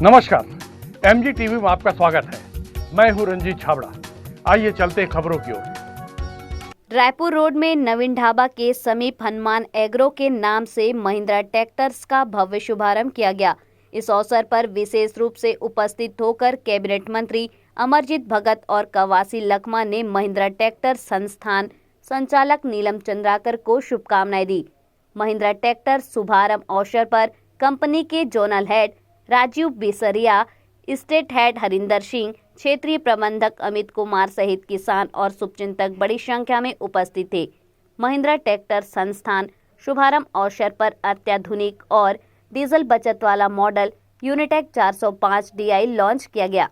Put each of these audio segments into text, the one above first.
नमस्कार, MG TV में आपका स्वागत है। मैं हूं रंजीत छाबड़ा। आइए चलते हैं खबरों की ओर। रायपुर रोड में नवीन ढाबा के समीप हनुमान एग्रो के नाम से महिंद्रा ट्रैक्टर्स का भव्य शुभारंभ किया गया। इस अवसर पर विशेष रूप से उपस्थित होकर कैबिनेट मंत्री अमरजीत भगत और कवासी लखमा ने महिंद्रा ट्रैक्टर संस्थान संचालक नीलम चंद्राकर को शुभकामनाएं दी। महिंद्रा ट्रैक्टर शुभारंभ अवसर पर कंपनी के zonal head Rajiv Bisaria, state head Harinder Singh, क्षेत्रीय प्रबंधक अमित कुमार सहित किसान और शुभचिंतक बड़ी संख्या में उपस्थित थे। महिंद्रा ट्रैक्टर संस्थान शुभारंभ अवसर पर अत्याधुनिक और डीजल बचत वाला मॉडल यूनिटेक 405 DI लॉन्च किया गया।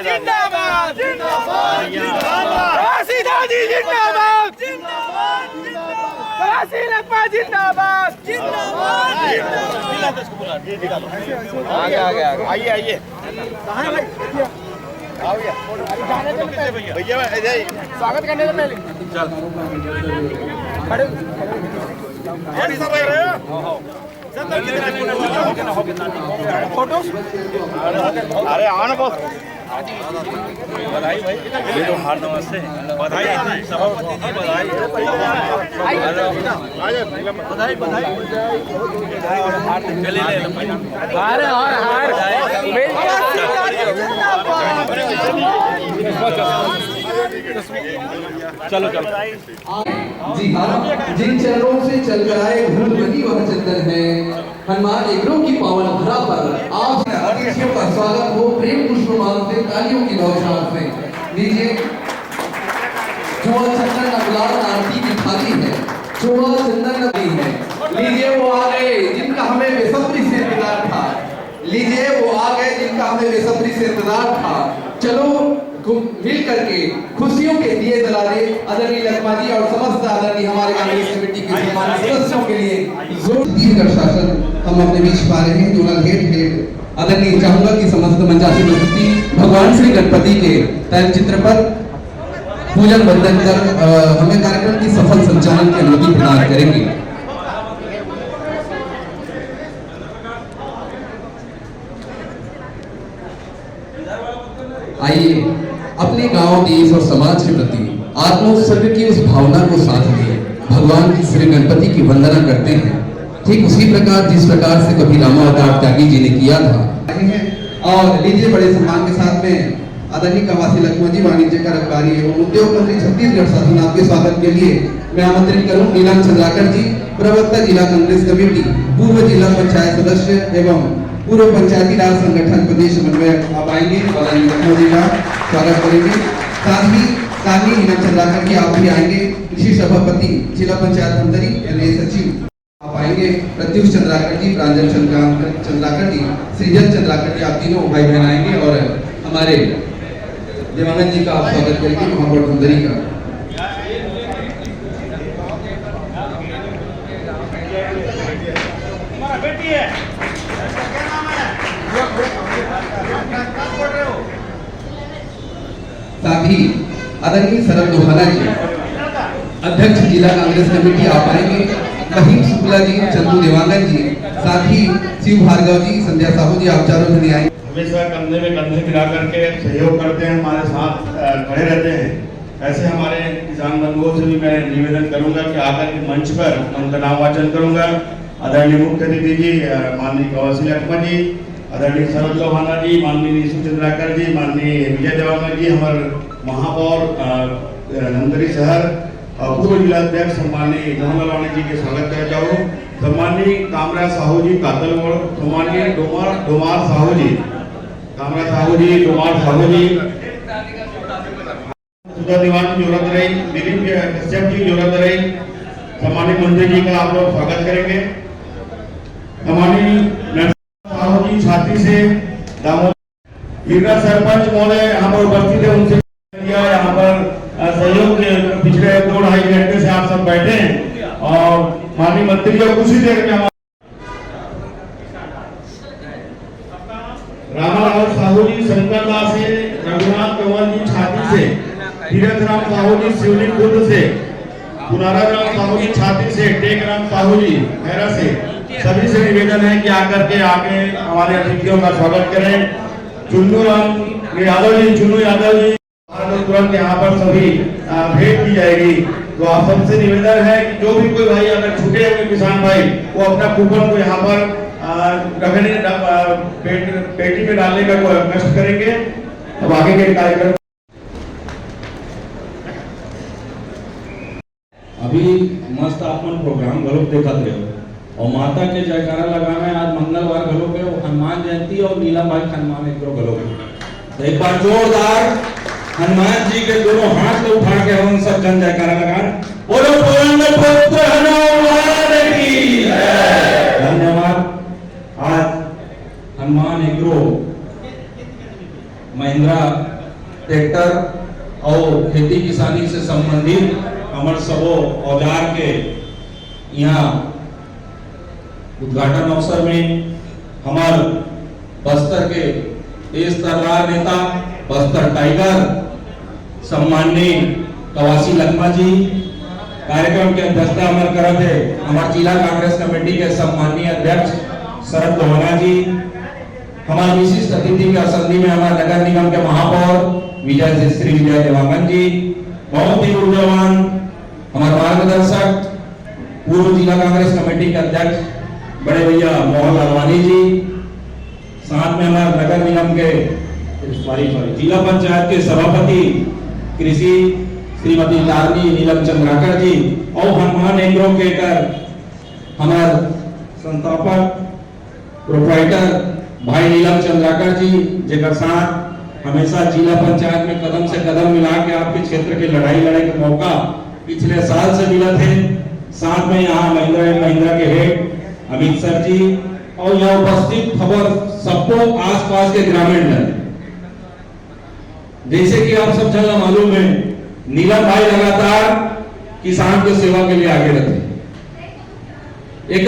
जिंदाबाद जिंदाबाद काशीनाथ जिंदाबाद जिंदाबाद काशीनाथ जिंदाबाद जिंदाबाद आगे आगे आइए आइए कहाँ है भाई भैया स्वागत करने से पहले चल फोटो अरे आना बॉस बधाई भाई ये तो हार नमस्ते बधाई सभापति जी बधाई बधाई बधाई चले ले हार हार चलो चलो जी हाँ, जिन चरणों से चलकर आए धूल बनी वह चंदन है। हनुमान एग्रो की पावन धरा पर आप अतिथियों का स्वागत हो प्रेम पुष्पमान से, तालियों की बौछार से। लीजिए, चुआ चंदन गुलाल आरती की थाली है, चुआ चंदन नहीं है। लीजिए वो आ गए जिनका हमें बेसब्री से इंतजार था, लीजिए वो आ गए जिनका हमें बेसब्री से इंतजार था। चलो मिल करके खुशियों के दिए जला दे। आदरणीय लखमा जी और समस्त आदरणीय हमारे कांग्रेस कमेटी के सम्मानित सदस्यों के लिए जोर दीर्घ शासन हम अपने बीच पा रहे हैं। जोनल हेड आदरणीय चाहूंगा कि समस्त मंचासी उपस्थिति भगवान श्री गणपति के तैल चित्र पर पूजन वंदन कर हमें कार्यक्रम की सफल संचालन की अनुमति प्रदान करेंगे। आइए अपने गांव, देश और समाज के प्रति आत्मोत्सर्ग की उस भावना को साथ लिए भगवान श्री गणपति की वंदना करते हैं। ठीक उसी प्रकार जिस प्रकार से कभी रामावतार त्यागी जी ने किया था। और लीजिए बड़े सम्मान के साथ में आदरणीय कवासी लखमा जी, वाणिज्य कर रखवारी एवं उद्योग मंत्री छत्तीसगढ़ शासन आपके स्वागत के लिए मैं आमंत्रित करूं नीलम चंद्राकर जी, प्रवक्ता जिला कांग्रेस कमेटी, पूर्व जिला पंचायत सदस्य एवं पूर्व पंचायती राज संगठन प्रदेश समन्वयक। आप आएंगे लखनऊ जी का स्वागत करेंगे। साथ ही नीलम चंद्राकर जी आप भी आएंगे, कृषि सभापति जिला पंचायत मंत्री सचिव आप आएंगे। प्रत्युष चंद्राकर जी, प्रांजल चंद्राकर जी, सृजन चंद्राकर जी, आप तीनों भाई बहन आएंगे और हमारे देवानंद जी का आप स्वागत करेंगे, महापौर धमतरी का। साथ ही आदरणीय शरद लोहाना जी, अध्यक्ष जिला कांग्रेस कमेटी आप आएंगे। महिम शुक्ला जी, चंदू देवांगन जी, साथ ही शिव भार्गव जी, संध्या साहू जी, आप चारों जने आएंगे। हमेशा कंधे में कंधे मिला करके सहयोग करते हैं, हमारे साथ खड़े रहते हैं। ऐसे हमारे किसान बंधुओं से भी मैं निवेदन करूंगा कि आकर के मंच पर उनका नाम वाचन करूंगा। आदरणीय मुख्य अतिथि जी माननीय कवासी लखमा जी, आदरणीय शरद लोहाना जी, माननीय निशु चंद्राकर जी, माननीय विजय देवांगन जी, हमारे महापौर धमतरी शहर, पूर्व जिलाध्यक्ष सम्माननीय मोहनलाल वाणी जी के स्वागत कर जाओ। सम्माननीय कामरा साहू जी कातलगढ़, सम्माननीय डोमार साहू जी, कामरा साहू जी, डोमार साहू जी, सुधा दीवान की जरूरत रही, दिलीप कश्यप की जरूरत रही। सम्माननीय मंत्री जी का आप लोग स्वागत करेंगे। सम्माननीय साहू जी छाती से दामोदर सरपंच महोदय यहाँ पर उपस्थित है, उनसे यहाँ पर सहयोग के पिछले 2-2.5 घंटे से आप सब बैठे हैं और माननीय मंत्री जी कुछ ही देर में रामाराव साहू जी शंकरदा से, रघुनाथ कंवर जी छाती से, तीरथ राम साहू जी शिवलिंग खुर्द से, पुनारा राम साहू जी छाती से, टेक राम साहू जी खैरा से, सभी से निवेदन है कि आकर के आके हमारे अतिथियों का स्वागत करें। चुन्नू यादव जी तुरंत यहाँ पर सभी भेंट की जाएगी। तो आप सबसे निवेदन है कि जो भी कोई भाई अगर छूटे हुए किसान भाई वो अपना कूपन को यहाँ पर रखने पेटी में डालने का कष्ट करेंगे। अब आगे के कार्यक्रम अभी मस्त अपन प्रोग्राम गलत देखा थे और माता के जयकारा लगावे आज मंगलवार घलो के हनुमान जयंती और नीलम भाई हनुमान एग्रो घलो तो एक बार जोरदार हनुमान जी के दोनों हाथ में उठा के हम सब जन जयकारा लगाएं। बोलो पवन पुत्र हनुमान की जय। धन्यवाद। आज हनुमान एग्रो महिंद्रा ट्रैक्टर और खेती किसानी से संबंधित हमारे सबो औजार के यहाँ उद्घाटन अवसर में हमारे बस्तर के तेज तर्रार नेता बस्तर टाइगर सम्माननीय कवासी लखमा जी कार्यक्रम के अध्यक्षता हमारे करत है हमारे जिला कांग्रेस कमेटी के सम्माननीय अध्यक्ष शरद लोहाना जी, हमारे विशिष्ट अतिथि के असंधि में हमारे नगर निगम के महापौर विजय श्री विजय देवांगन जी, बहुत ही ऊर्जावान हमारे मार्गदर्शक पूर्व जिला कांग्रेस कमेटी के अध्यक्ष बड़े भैया मोहन लालवानी जी, साथ में हमारे नगर निगम के जिला पंचायत के सभापति कृषि श्रीमती तारनी नीलम चंद्राकर जी और हनुमान एग्रो के हमारे संस्थापक प्रोप्राइटर भाई नीलम चंद्राकर जी जेकर साथ हमेशा जिला पंचायत में कदम से कदम मिला के आपके क्षेत्र के लड़ाई लड़े के मौका पिछले साल से मिला थे। साथ में यहाँ महिंद्रा के हेड अमित सर जी और यहाँ उपस्थित खबर सबको आसपास के ग्रामीण जन, जैसे कि आप सब जन मालूम है नीलम भाई लगातार किसान की सेवा के लिए आगे रहते। एक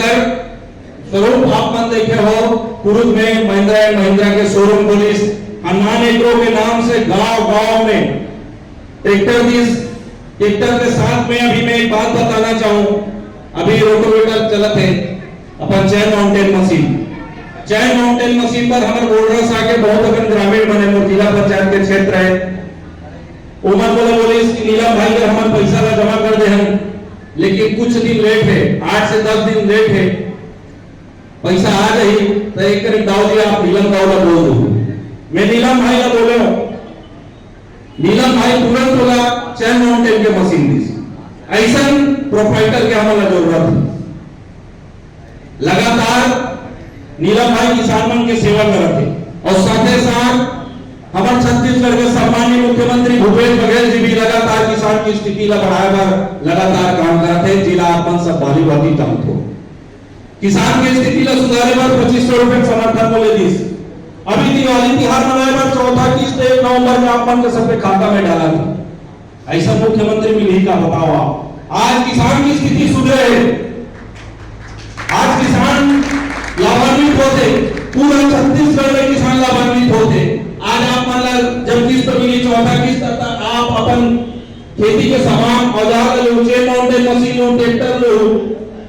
स्वरूप आप मन देखे हो कुरुद में महिंद्रा के शोरूम पुलिस हनुमान एग्रो के नाम से गांव-गांव में ट्रैक्टर के साथ में अभी मैं एक बात बताना चाहूं, अभी रोटोवेटर चलत है अपन चैन माउंटेन मशीन पर हमारे बोर्डर्स आके बहुत अगर ग्रामीण बने जिला पंचायत के क्षेत्र है उमर बोले इसकी नीलम भाई के हमारे पैसा ला जमा कर दे हम, लेकिन कुछ दिन लेट है, 8 से 10 दिन लेट है, पैसा आ गई तो एक करीब दाऊ जी आप नीलम दाऊ ला बोल दो, मैं नीलम भाई ला बोले हूं, नीलम भाई तुरंत बोला चैन माउंटेन के मशीन दी ऐसा प्रोप्राइटर के हमारा जरूरत है। लगातार नीलम भाई किसान मन के सेवा करते और साथ ही साथ हमारे छत्तीसगढ़ के सम्माननीय मुख्यमंत्री भूपेश बघेल जी भी लगातार किसान की स्थिति ला बढ़ाकर लगातार काम करते हैं। जिला अपन सब भारी भारी काम हो किसान की स्थिति ला सुधारे पर 2500 रुपए समर्थन मूल्य दी। अभी दिवाली तिहार मनाए पर चौथा किस्त 1 नवंबर में अपन के सबके खाता में डाला था, ऐसा मुख्यमंत्री मिली का बताओ आप। आज किसान की स्थिति सुधरे है, आज किसान लाभान्वित होते, पूरा छत्तीसगढ़ में किसान लाभान्वित होते। आज आप मान जब किस्त मिली चौथा किस्त आप अपन खेती के सामान औजार लो, चेन माउंटेन मशीन लो, ट्रैक्टर लो,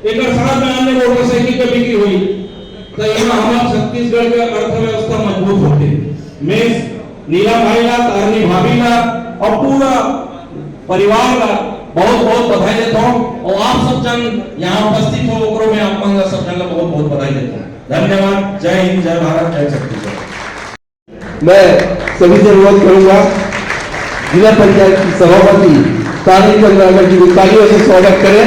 एक साथ में अन्य मोटरसाइकिल की बिक्री हुई तो यहाँ हमारा छत्तीसगढ़ के अर्थव्यवस्था मजबूत होते। मैं नीलम भाई ला, तारनी भाभी ला और पूरा परिवार ला बहुत बहुत बधाई देता हूँ और आप सब जन यहाँ उपस्थित हो ओकरो में आप मन सब जन ला बहुत बहुत बधाई देता हूँ। धन्यवाद। जय हिंद, जय भारत, जय छत्तीसगढ़। मैं सभी से अनुरोध करूंगा जिला पंचायत की सभापति तारनी चंद्राकर जी को तालियों से स्वागत करें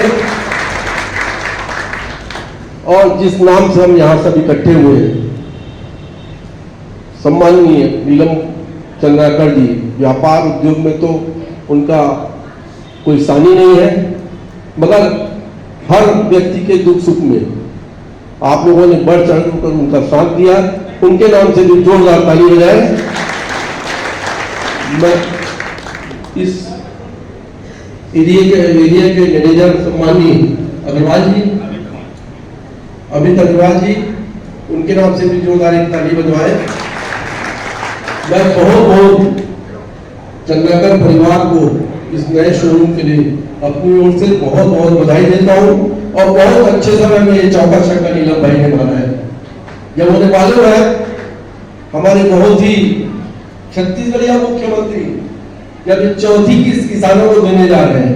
और जिस नाम से हम यहाँ सब इकट्ठे हुए सम्माननीय नीलम चंद्राकर जी, व्यापार उद्योग में तो उनका कोई सानी नहीं है, मगर हर व्यक्ति के दुख सुख में आप लोगों ने बढ़ चढ़ कर उनका साथ दिया, उनके नाम से भी जोरदार ताली बजाए। मैं इस एरिया के मैनेजर सम्माननीय अमित अग्रवाल जी, उनके नाम से भी जोरदार एक ताली बजवाए। मैं बहुत चंद्राकर परिवार को इस नए शोरूम के लिए अपनी ओर से बहुत बहुत बधाई देता हूँ और बहुत अच्छे समय में ये चौका छक्का नीलम भाई ने माना है। जब उन्हें मालूम है हमारे बहुत ही छत्तीसगढ़िया मुख्यमंत्री जब चौथी किस्त किसानों को देने जा रहे हैं,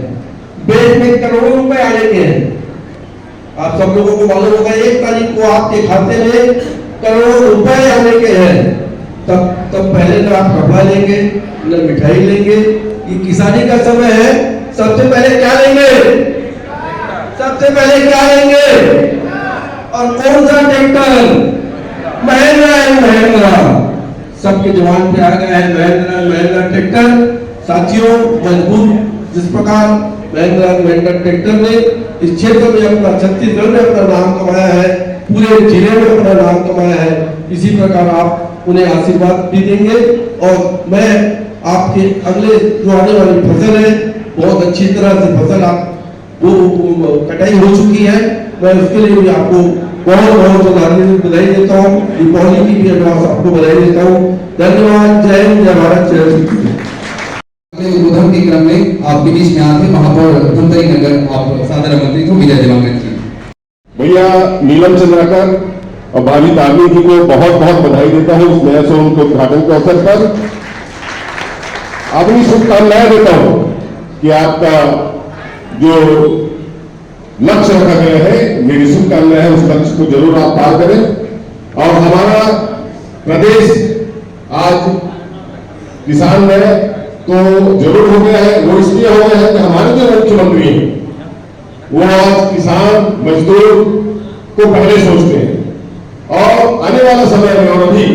बेच में करोड़ों रुपए आने के हैं। आप सब लोगों को मालूम होगा 1 तारीख को आपके खाते में करोड़ों रुपए आने के हैं, तब पहले तो आप कपड़ा लेंगे, न मिठाई लेंगे। ये किसानी का समय है, सबसे पहले क्या लेंगे? सबसे पहले क्या लेंगे? और कौन सा ट्रैक्टर? महिंद्रा एंड महिंद्रा। सबके जवान पे आ गया है महिंद्रा एंड महिंद्रा ट्रैक्टर। साथियों, मजबूत जिस प्रकार महिंद्रा एंड महिंद्रा ट्रैक्टर ने इस क्षेत्र में अपना, छत्तीसगढ़ में अपना नाम कमाया है, पूरे जिले में अपना नाम कमाया है, इसी प्रकार आप उन्हें आशीर्वाद भी देंगे। और मैं आपके अगले जो आने वाली फसल है, बहुत अच्छी तरह से फसल आप वो कटाई हो चुकी है, मैं उसके लिए भी आपको बहुत बहुत हार्दिक बधाई देता हूँ। दीपावली की भी एडवांस आपको बधाई देता हूँ। धन्यवाद। जय हिंद, जय भारत, जय श्री कृष्ण। उद्बोधन के क्रम में आपके बीच में आते महापौर धमतरी नगर, आप सादर आमंत्रित हो विजय दिवंगत जी। भैया नीलम चंद्राकर और भाभी तारनी जी को बहुत बहुत बधाई देता हूँ इस नया शोरूम के उद्घाटन के अवसर पर। अपनी शुभकामनाएं देता हूँ कि आपका जो लक्ष्य रखा गया है, मेरी शुभकामनाएं है, उस लक्ष्य को जरूर आप पार करें। और हमारा प्रदेश आज किसान में तो जरूर हो गया है, वो इसलिए हो गया है कि हमारे जो मुख्यमंत्री हैं वो आज किसान मजदूर को पहले सोचते हैं। और आने वाला समय में और अभी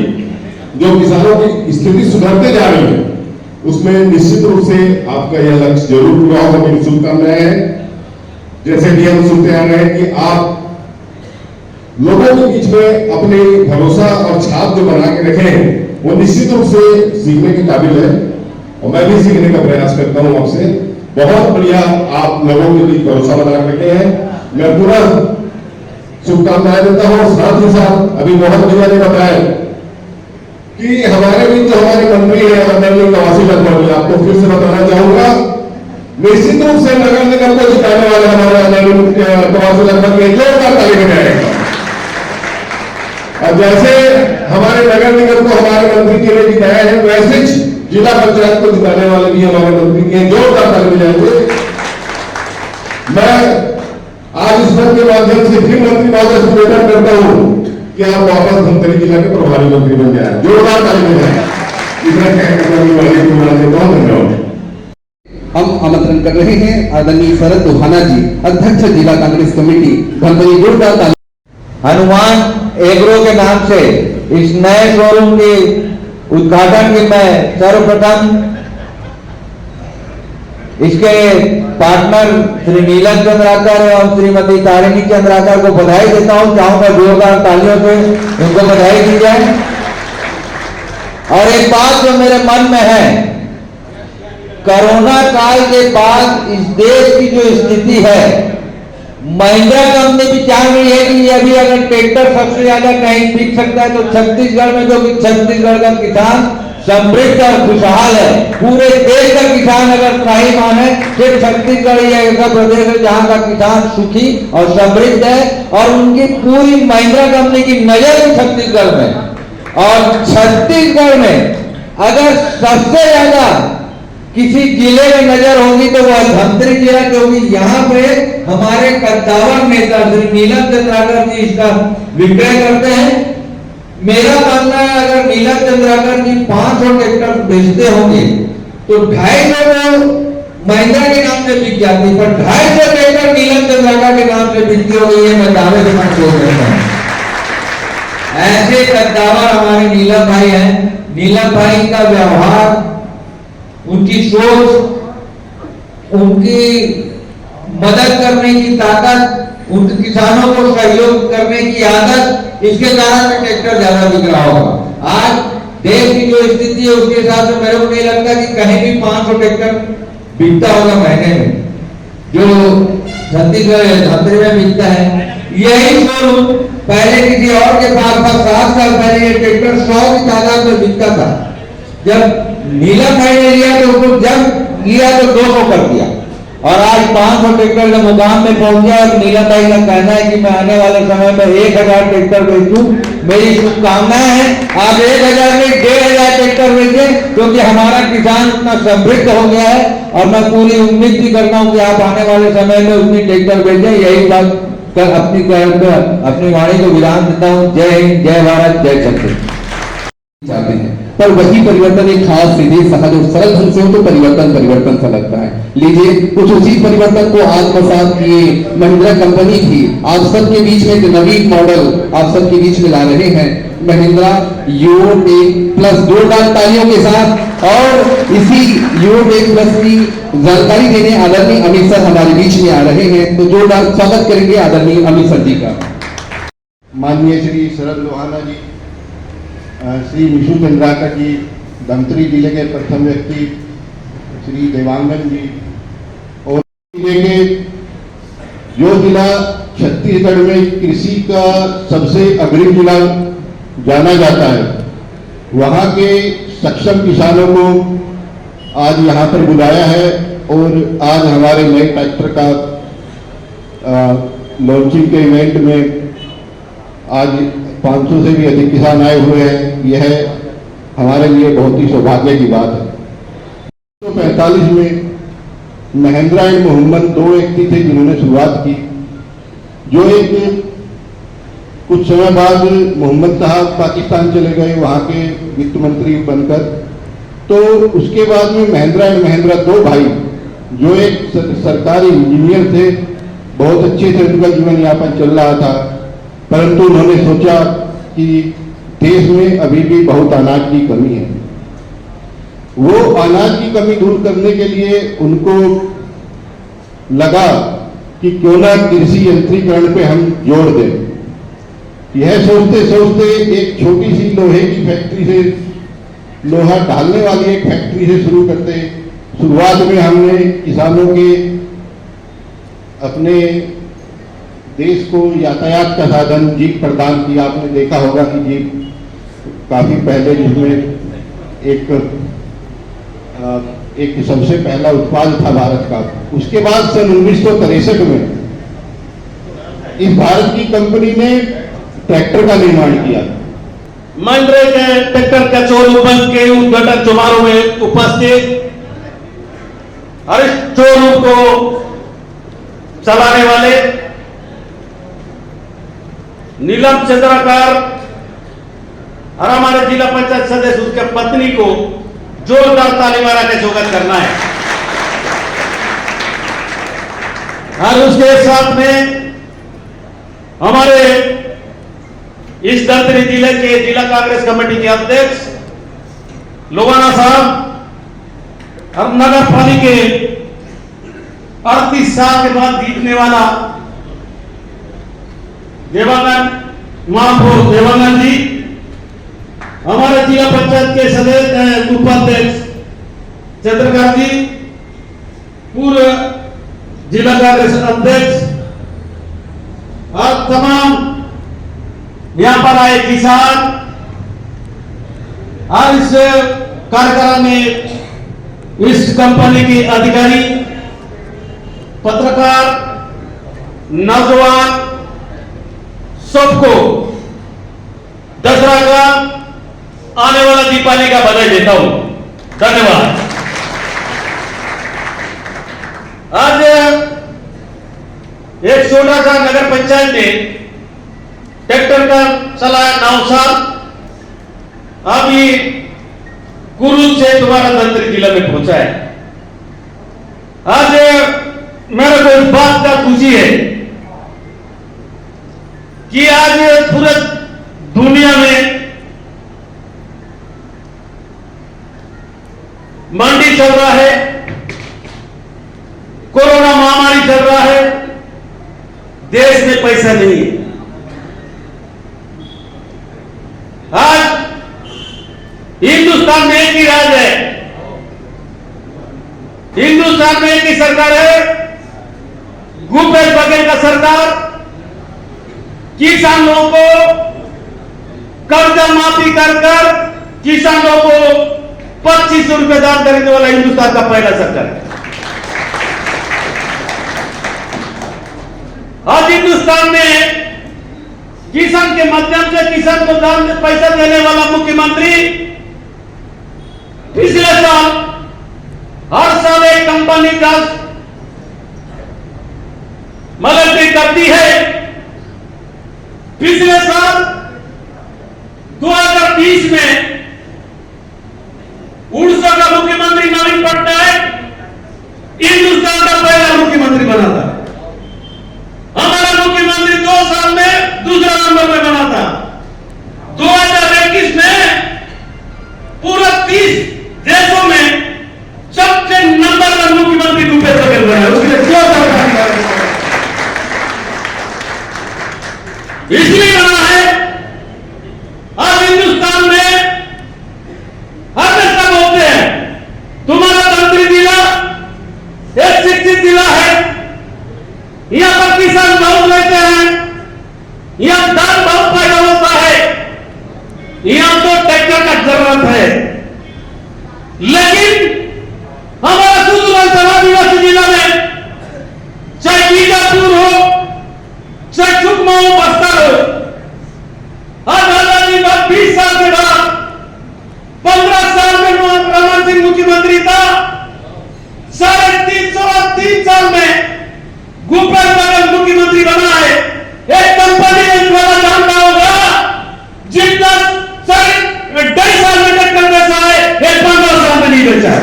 जो किसानों की स्थिति सुधरते जा रही है, उसमें निश्चित रूप से आपका यह लक्ष्य जरूर पूरा होगा। मेरी शुभकामनाएं हैं। जैसे भी हम सुनते आ रहे हैं कि आप लोगों के बीच में अपने भरोसा और छाप जो बना के रखे हैं, वो निश्चित रूप से सीखने के काबिल है और मैं भी सीखने का प्रयास करता हूं आपसे। बहुत बढ़िया आप लोगों के बीच भरोसा बना रखे हैं, मैं पूरा शुभकामनाएं देता हूं। साथ ही साथ अभी मोहन भैया ने बताया कि हमारे बीच जो हमारे मंत्री है आदरणीय कवासी लखमा जी, आपको फिर से बताना चाहूंगा, निश्चित रूप से नगर निगम को जिताने वाले हमारे आदरणीय कवासी लखमा जी जोरदार ताली बजाएगा। और जैसे हमारे नगर निगम को हमारे मंत्री जी ने जिताया है, वैसे जिला पंचायत को जिताने वाले भी हमारे मंत्री के जोरदार ताली बजाएंगे। मैं आज इस मंच के माध्यम से फिर मंत्री महोदय से निवेदन करता हूं कि आप वापस धमतरी जिला के प्रभारी मंत्री बन जाए। जोरदार ताली बजाएं। इतना कहकर बहुत धन्यवाद। हम आमंत्रण कर रहे हैं आदरणीय शरद लोहाना जी, अध्यक्ष जिला कांग्रेस कमेटी धमतरी। जोरदार ताली। हनुमान एग्रो के नाम से इस नए शोरूम के उद्घाटन की मैं सर्वप्रथम इसके पार्टनर श्री नीलम चंद्राकर एवं श्रीमती तारिणी चंद्राकर को बधाई देता हूं। चाहूंगा जोरदार तालियों से उनको बधाई दी जाए। और एक बात जो मेरे मन में है, कोरोना काल के बाद इस देश की जो स्थिति है, महिंद्रा कंपनी विचार रही है कि अभी अगर ट्रैक्टर सबसे ज्यादा कहीं बिक सकता है तो छत्तीसगढ़ में, जो कि छत्तीसगढ़ का किसान समृद्ध और खुशहाल है। पूरे देश का किसान अगर सही माने, सिर्फ छत्तीसगढ़ ही ऐसा प्रदेश है जहां का किसान सुखी और समृद्ध है। और उनकी पूरी महिंद्रा कंपनी की नजर है छत्तीसगढ़ में। और छत्तीसगढ़ में अगर सबसे ज्यादा किसी जिले में नजर होगी तो वह धमतरी जिला, क्योंकि यहाँ पे हमारे कद्दावर नेता श्री नीलम चंद्राकर जी इसका विक्रय करते हैं। मेरा मानना है अगर नीलम चंद्राकर जी 500 ट्रैक्टर बेचते होंगे तो 250 महिंद्रा के नाम से बिक जाती, पर 250 ट्रैक्टर नीलम चंद्राकर के नाम से बिकती होगी, ये मैं दावे के साथ बोल रहा हूँ। ऐसे कद्दावर हमारे नीलम भाई हैं। नीलम भाई का व्यवहार, उनकी सोच, उनकी मदद करने की ताकत, उनके किसानों को सहयोग करने की आदत, इसके कारण में ट्रैक्टर ज्यादा बिक रहा होगा। आज देश की जो स्थिति है उसके हिसाब से मेरे को नहीं लगता कि कहीं भी 500 ट्रैक्टर बिकता होगा महीने में, जो छत्तीसगढ़ धमतरी में बिकता है। यही शोरूम पहले किसी और के पास था, 7 साल पहले ये ट्रैक्टर 100 की तादाद में बिकता था। जब नीलम भाई ने लिया तो उसको जब लिया तो 200 कर दिया और आज 500 ट्रैक्टर के मुकाम में पहुंच गया। और नीलम भाई का कहना है कि मैं आने वाले समय में 1000 ट्रैक्टर बेचूं। मेरी शुभकामनाएं हैं आप 1000 में 1500 ट्रैक्टर बेचें, क्योंकि हमारा किसान उतना समृद्ध हो गया है। और मैं पूरी उम्मीद भी करता हूं कि आप आने वाले समय में उतनी ट्रैक्टर बेचें। यही बात अपनी वाणी को विराम देता हूं। जय हिंद, जय भारत, जय छत्तीसगढ़। जाते हैं, पर वही परिवर्तन एक खास सीधे सहज और सरल ढंग से हो तो परिवर्तन सा लगता है। लीजिए कुछ उसी परिवर्तन को आत्मसात किए महिंद्रा कंपनी भी आप सबके बीच में एक नवीन मॉडल आप सबके बीच में ला रहे हैं, महिंद्रा यूरो टेक प्लस। जोरदार तालियों के साथ और इसी यूरो टेक प्लस की जानकारी देने आदरणीय अमित सर हमारे बीच में आ रहे हैं, तो जोरदार स्वागत करेंगे आदरणीय अमित सर जी का। माननीय श्री शरद लोहाना जी, श्री निशु चंद्राकर जी, धमतरी जिले के प्रथम व्यक्ति श्री देवांगन जी, और जिले के जो जिला छत्तीसगढ़ में कृषि का सबसे अग्रणी जिला जाना जाता है, वहाँ के सक्षम किसानों को आज यहाँ पर बुलाया है और आज हमारे नए ट्रैक्टर का लॉन्चिंग के इवेंट में आज 500 से भी अधिक किसान आए हुए हैं। यह हमारे लिए बहुत ही सौभाग्य की बात है। 1945 में महिंद्रा एंड मोहम्मद दो व्यक्ति थे जिन्होंने शुरुआत की, जो एक कुछ समय बाद मोहम्मद साहब पाकिस्तान चले गए वहाँ के वित्त मंत्री बनकर, तो उसके बाद में महिंद्रा एंड महिंद्रा दो भाई जो एक सरकारी इंजीनियर थे, बहुत अच्छे से उनका जीवन यापन चल रहा था, परंतु उन्होंने सोचा कि देश में अभी भी बहुत अनाज की कमी है। वो अनाज की कमी दूर करने के लिए उनको लगा कि क्यों ना कृषि यंत्रीकरण पे हम जोर दें। यह सोचते सोचते एक छोटी सी लोहे की फैक्ट्री से, लोहा ढालने वाली एक फैक्ट्री से शुरू करते। शुरुआत में हमने किसानों के अपने देश को यातायात का साधन जीप प्रदान किया। आपने देखा होगा कि जीप काफी पहले जिसमें एक सबसे पहला उत्पाद था भारत का। उसके बाद सन 1963 में इस भारत की कंपनी ने ट्रैक्टर का निर्माण किया। महिंद्रा के ट्रैक्टर का शोरूम के उद्घाटन समारोह में उपस्थित और इस शोरूम को चलाने वाले नीलम चंद्राकर और हमारे जिला पंचायत सदस्य उसके पत्नी को जोरदार ताली मारा के स्वागत करना है। और उसके साथ में हमारे इस धमतरी जिले के जिला कांग्रेस कमेटी के अध्यक्ष लोहाना साहब और नगर पालिका के 38 साल के बाद जीतने वाला देवानंद महापौर देवानंद जी, हमारे जिला पंचायत के सदस्य उपाध्यक्ष चंद्रकांत जी, पूर्व जिला कांग्रेस अध्यक्ष और तमाम यहां पर आए किसान और इस कार्यक्रम में इस कंपनी के अधिकारी, पत्रकार, नौजवान सबको दशहरा का आने वाला दीपावली का बधाई देता हूं। धन्यवाद। आज एक छोटा सा नगर पंचायत ने ट्रैक्टर का चलाया 9 साल, अभी कुरुल से तुम्हारा धमतरी जिला में पहुंचा है। आज मेरे को इस बात का खुशी है कि आज पूरे दुनिया में मंदी चल रहा है, कोरोना महामारी चल रहा है, देश में पैसा नहीं है। आज हिंदुस्तान में एक ही राज है, हिंदुस्तान में एक ही सरकार है, भूपेश बघेल का सरकार। किसानों को कर्जा माफी कर किसानों को 2500 रुपए दान करने वाला हिंदुस्तान का पहला सरकार है। आज हिंदुस्तान में किसान के माध्यम से किसान को दान पैसा देने वाला मुख्यमंत्री पिछले साल हर साल एक कंपनी का मदद करती है। पिछले साल 2020 में 30 देशों में सबसे नंबर 1 मुख्यमंत्री भूपेश बघेल बने, उसके लिए क्यों सरकार नहीं कर रही? इसलिए बना है। आज हिंदुस्तान में हर नेता बोलते हैं तुम्हारा मंत्री जिला एक शिक्षित जिला है, यहां पर किसान बहुत रहते हैं, यहां धान बहुत पैदा होता है, यहां तो ट्रैक्टर का जरूरत है। लेकिन हमारा सुदूर समादिवासी जिला में चाहे बीजापुर हो, चाहे सुकमा हो, बस्तर हो, आज आजादी बाद 20 साल के बाद 15 साल में रमन सिंह मुख्यमंत्री था, 3.5 साल में भूपेश बघेल मुख्यमंत्री बना है। एक कंपनी ने वाला जानता होगा जितना 2.5 साल में टक्कर बेचा है, एक 15 साल में नहीं बेचा है,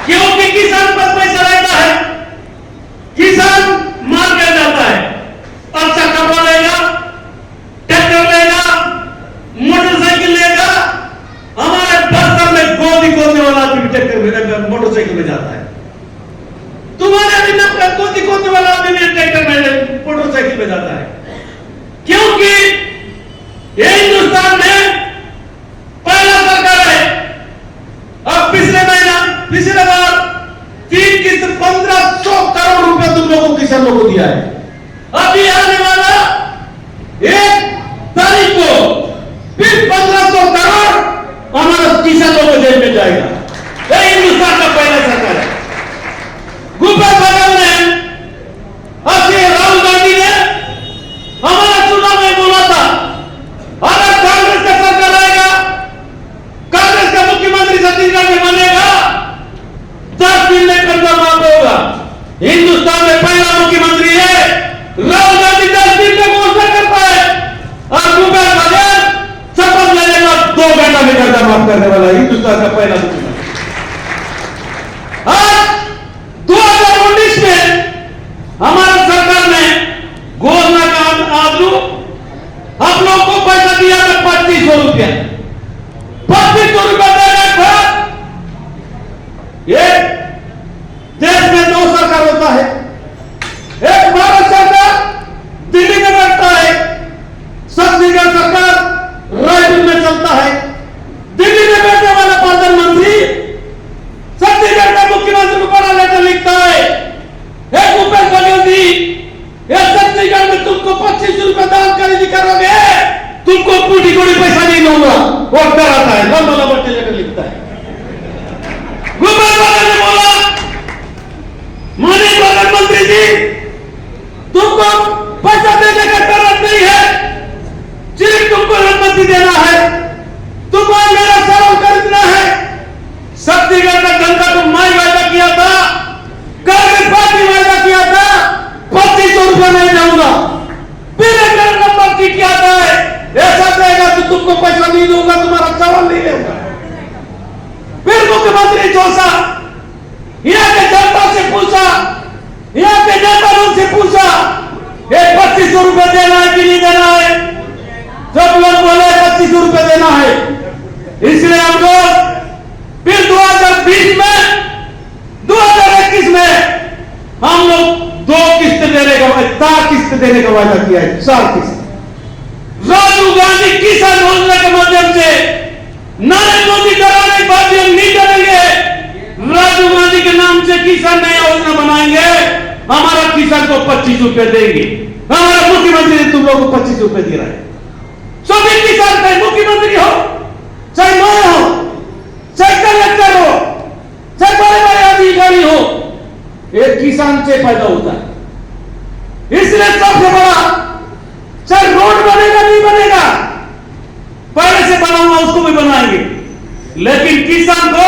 क्योंकि किसान पर पैसा रहता है, किसान मार कर जाता है, अच्छा कपड़ा लेगा, ट्रैक्टर लेगा, मोटरसाइकिल लेगा। हमारे बस्तर में गोदी खोदने वाला आदमी ट्रैक्टर में मोटरसाइकिल में जाता है, तुम्हारे अभी नब गोदी खोदने वाला आदमी ट्रैक्टर में मोटरसाइकिल में जाता है, क्योंकि ये हिंदुस्तान में पहला सरकार है। अब पिछले बार 3 किस्त 1500 करोड़ रुपए तुम लोगों को किसानों को दिया है। अभी आने वाला 1 तारीख को फिर 1500 करोड़ हमारा किसानों को जेब में जाएगा। ये हिंदुस्तान का पहला सरकार है। भूपेश बघेल ने, राहुल गांधी ने हमारा चुनाव में बोला था अगर कांग्रेस का सरकार आएगा, कांग्रेस का मुख्यमंत्री छत्तीसगढ़ में बनेगा, 10 दिन में कर्जा माफ होगा। हिंदुस्तान में पहला मुख्यमंत्री है, राहुल गांधी 10 दिन में घोषणा करता है और भूपेश बघेल शपथ लेने का 2 घंटा में कर्जा माफ करने वाला हिंदुस्तान का पहला मुख्यमंत्री। आज 2019 में हमारा सरकार ने घोषणा का आलू हम लोग को पैसा दिया था 2500 रुपया, 2500 रुपया देने पर एक देश में 2 सरकार होता है, एक भारत सरकार दिल्ली में बैठता है, छत्तीसगढ़ सरकार रायपुर में चलता है। दिल्ली में बैठने वाला प्रधानमंत्री छत्तीसगढ़ का मुख्यमंत्री को बड़ा लेटर लिखता है, भूपेश बघेल जी, छत्तीसगढ़ में तुमको 2500 रुपया दान खरीदी करोगे, तुमको कोटी कोटी पैसा नहीं दूंगा, वो डराता है, लंबा लंबा लेटर लिखता है। भूपेश बघेल ने बोला माननीय प्रधानमंत्री जी, तुमको पैसा देने का जरूरत नहीं है, सिर्फ तुमको अनुमति देना है, तुमको मेरा सवाल खरीदना है। छत्तीसगढ़ का जनता को मैं वायदा किया था, कांग्रेस पार्टी वायदा किया था 2500 रुपया नहीं दूंगा, फिर एक नंबर की क्या है, ऐसा देगा तो तुमको पैसा नहीं दूंगा, तुम्हारा सवाल नहीं लेगा। फिर मुख्यमंत्री जोशा यहाँ के जनता से पूछा, यहाँ के नेता लोग से पूछा, 2500 रुपया देना है कि नहीं देना है? सब लोग बोले 2500 रुपया देना है। इसलिए हम लोग फिर 2020 में 2021 में हम लोग 2 किस्त देने का 4 किस्त देने का वादा किया है, 4 किस्त। राजीव गांधी किसान योजना के माध्यम से नरेंद्र मोदी कराने के बाद हम नहीं करेंगे, राजीव गांधी के नाम से किसान नया योजना बनाएंगे, हमारा किसान को 25 रुपए देंगे। हमारा मुख्यमंत्री तुम लोग को 25 रुपए दे रहा है। सभी किसान चाहे मुख्यमंत्री हो, चाहे मैं हो, चाहे कलेक्टर हो, चाहे बड़े बड़े अधिकारी हो, एक किसान से पैदा होता है। इसलिए सबसे बड़ा, चाहे रोड बनेगा नहीं बनेगा, पहले से बना हुआ उसको भी बनाएंगे, लेकिन किसान को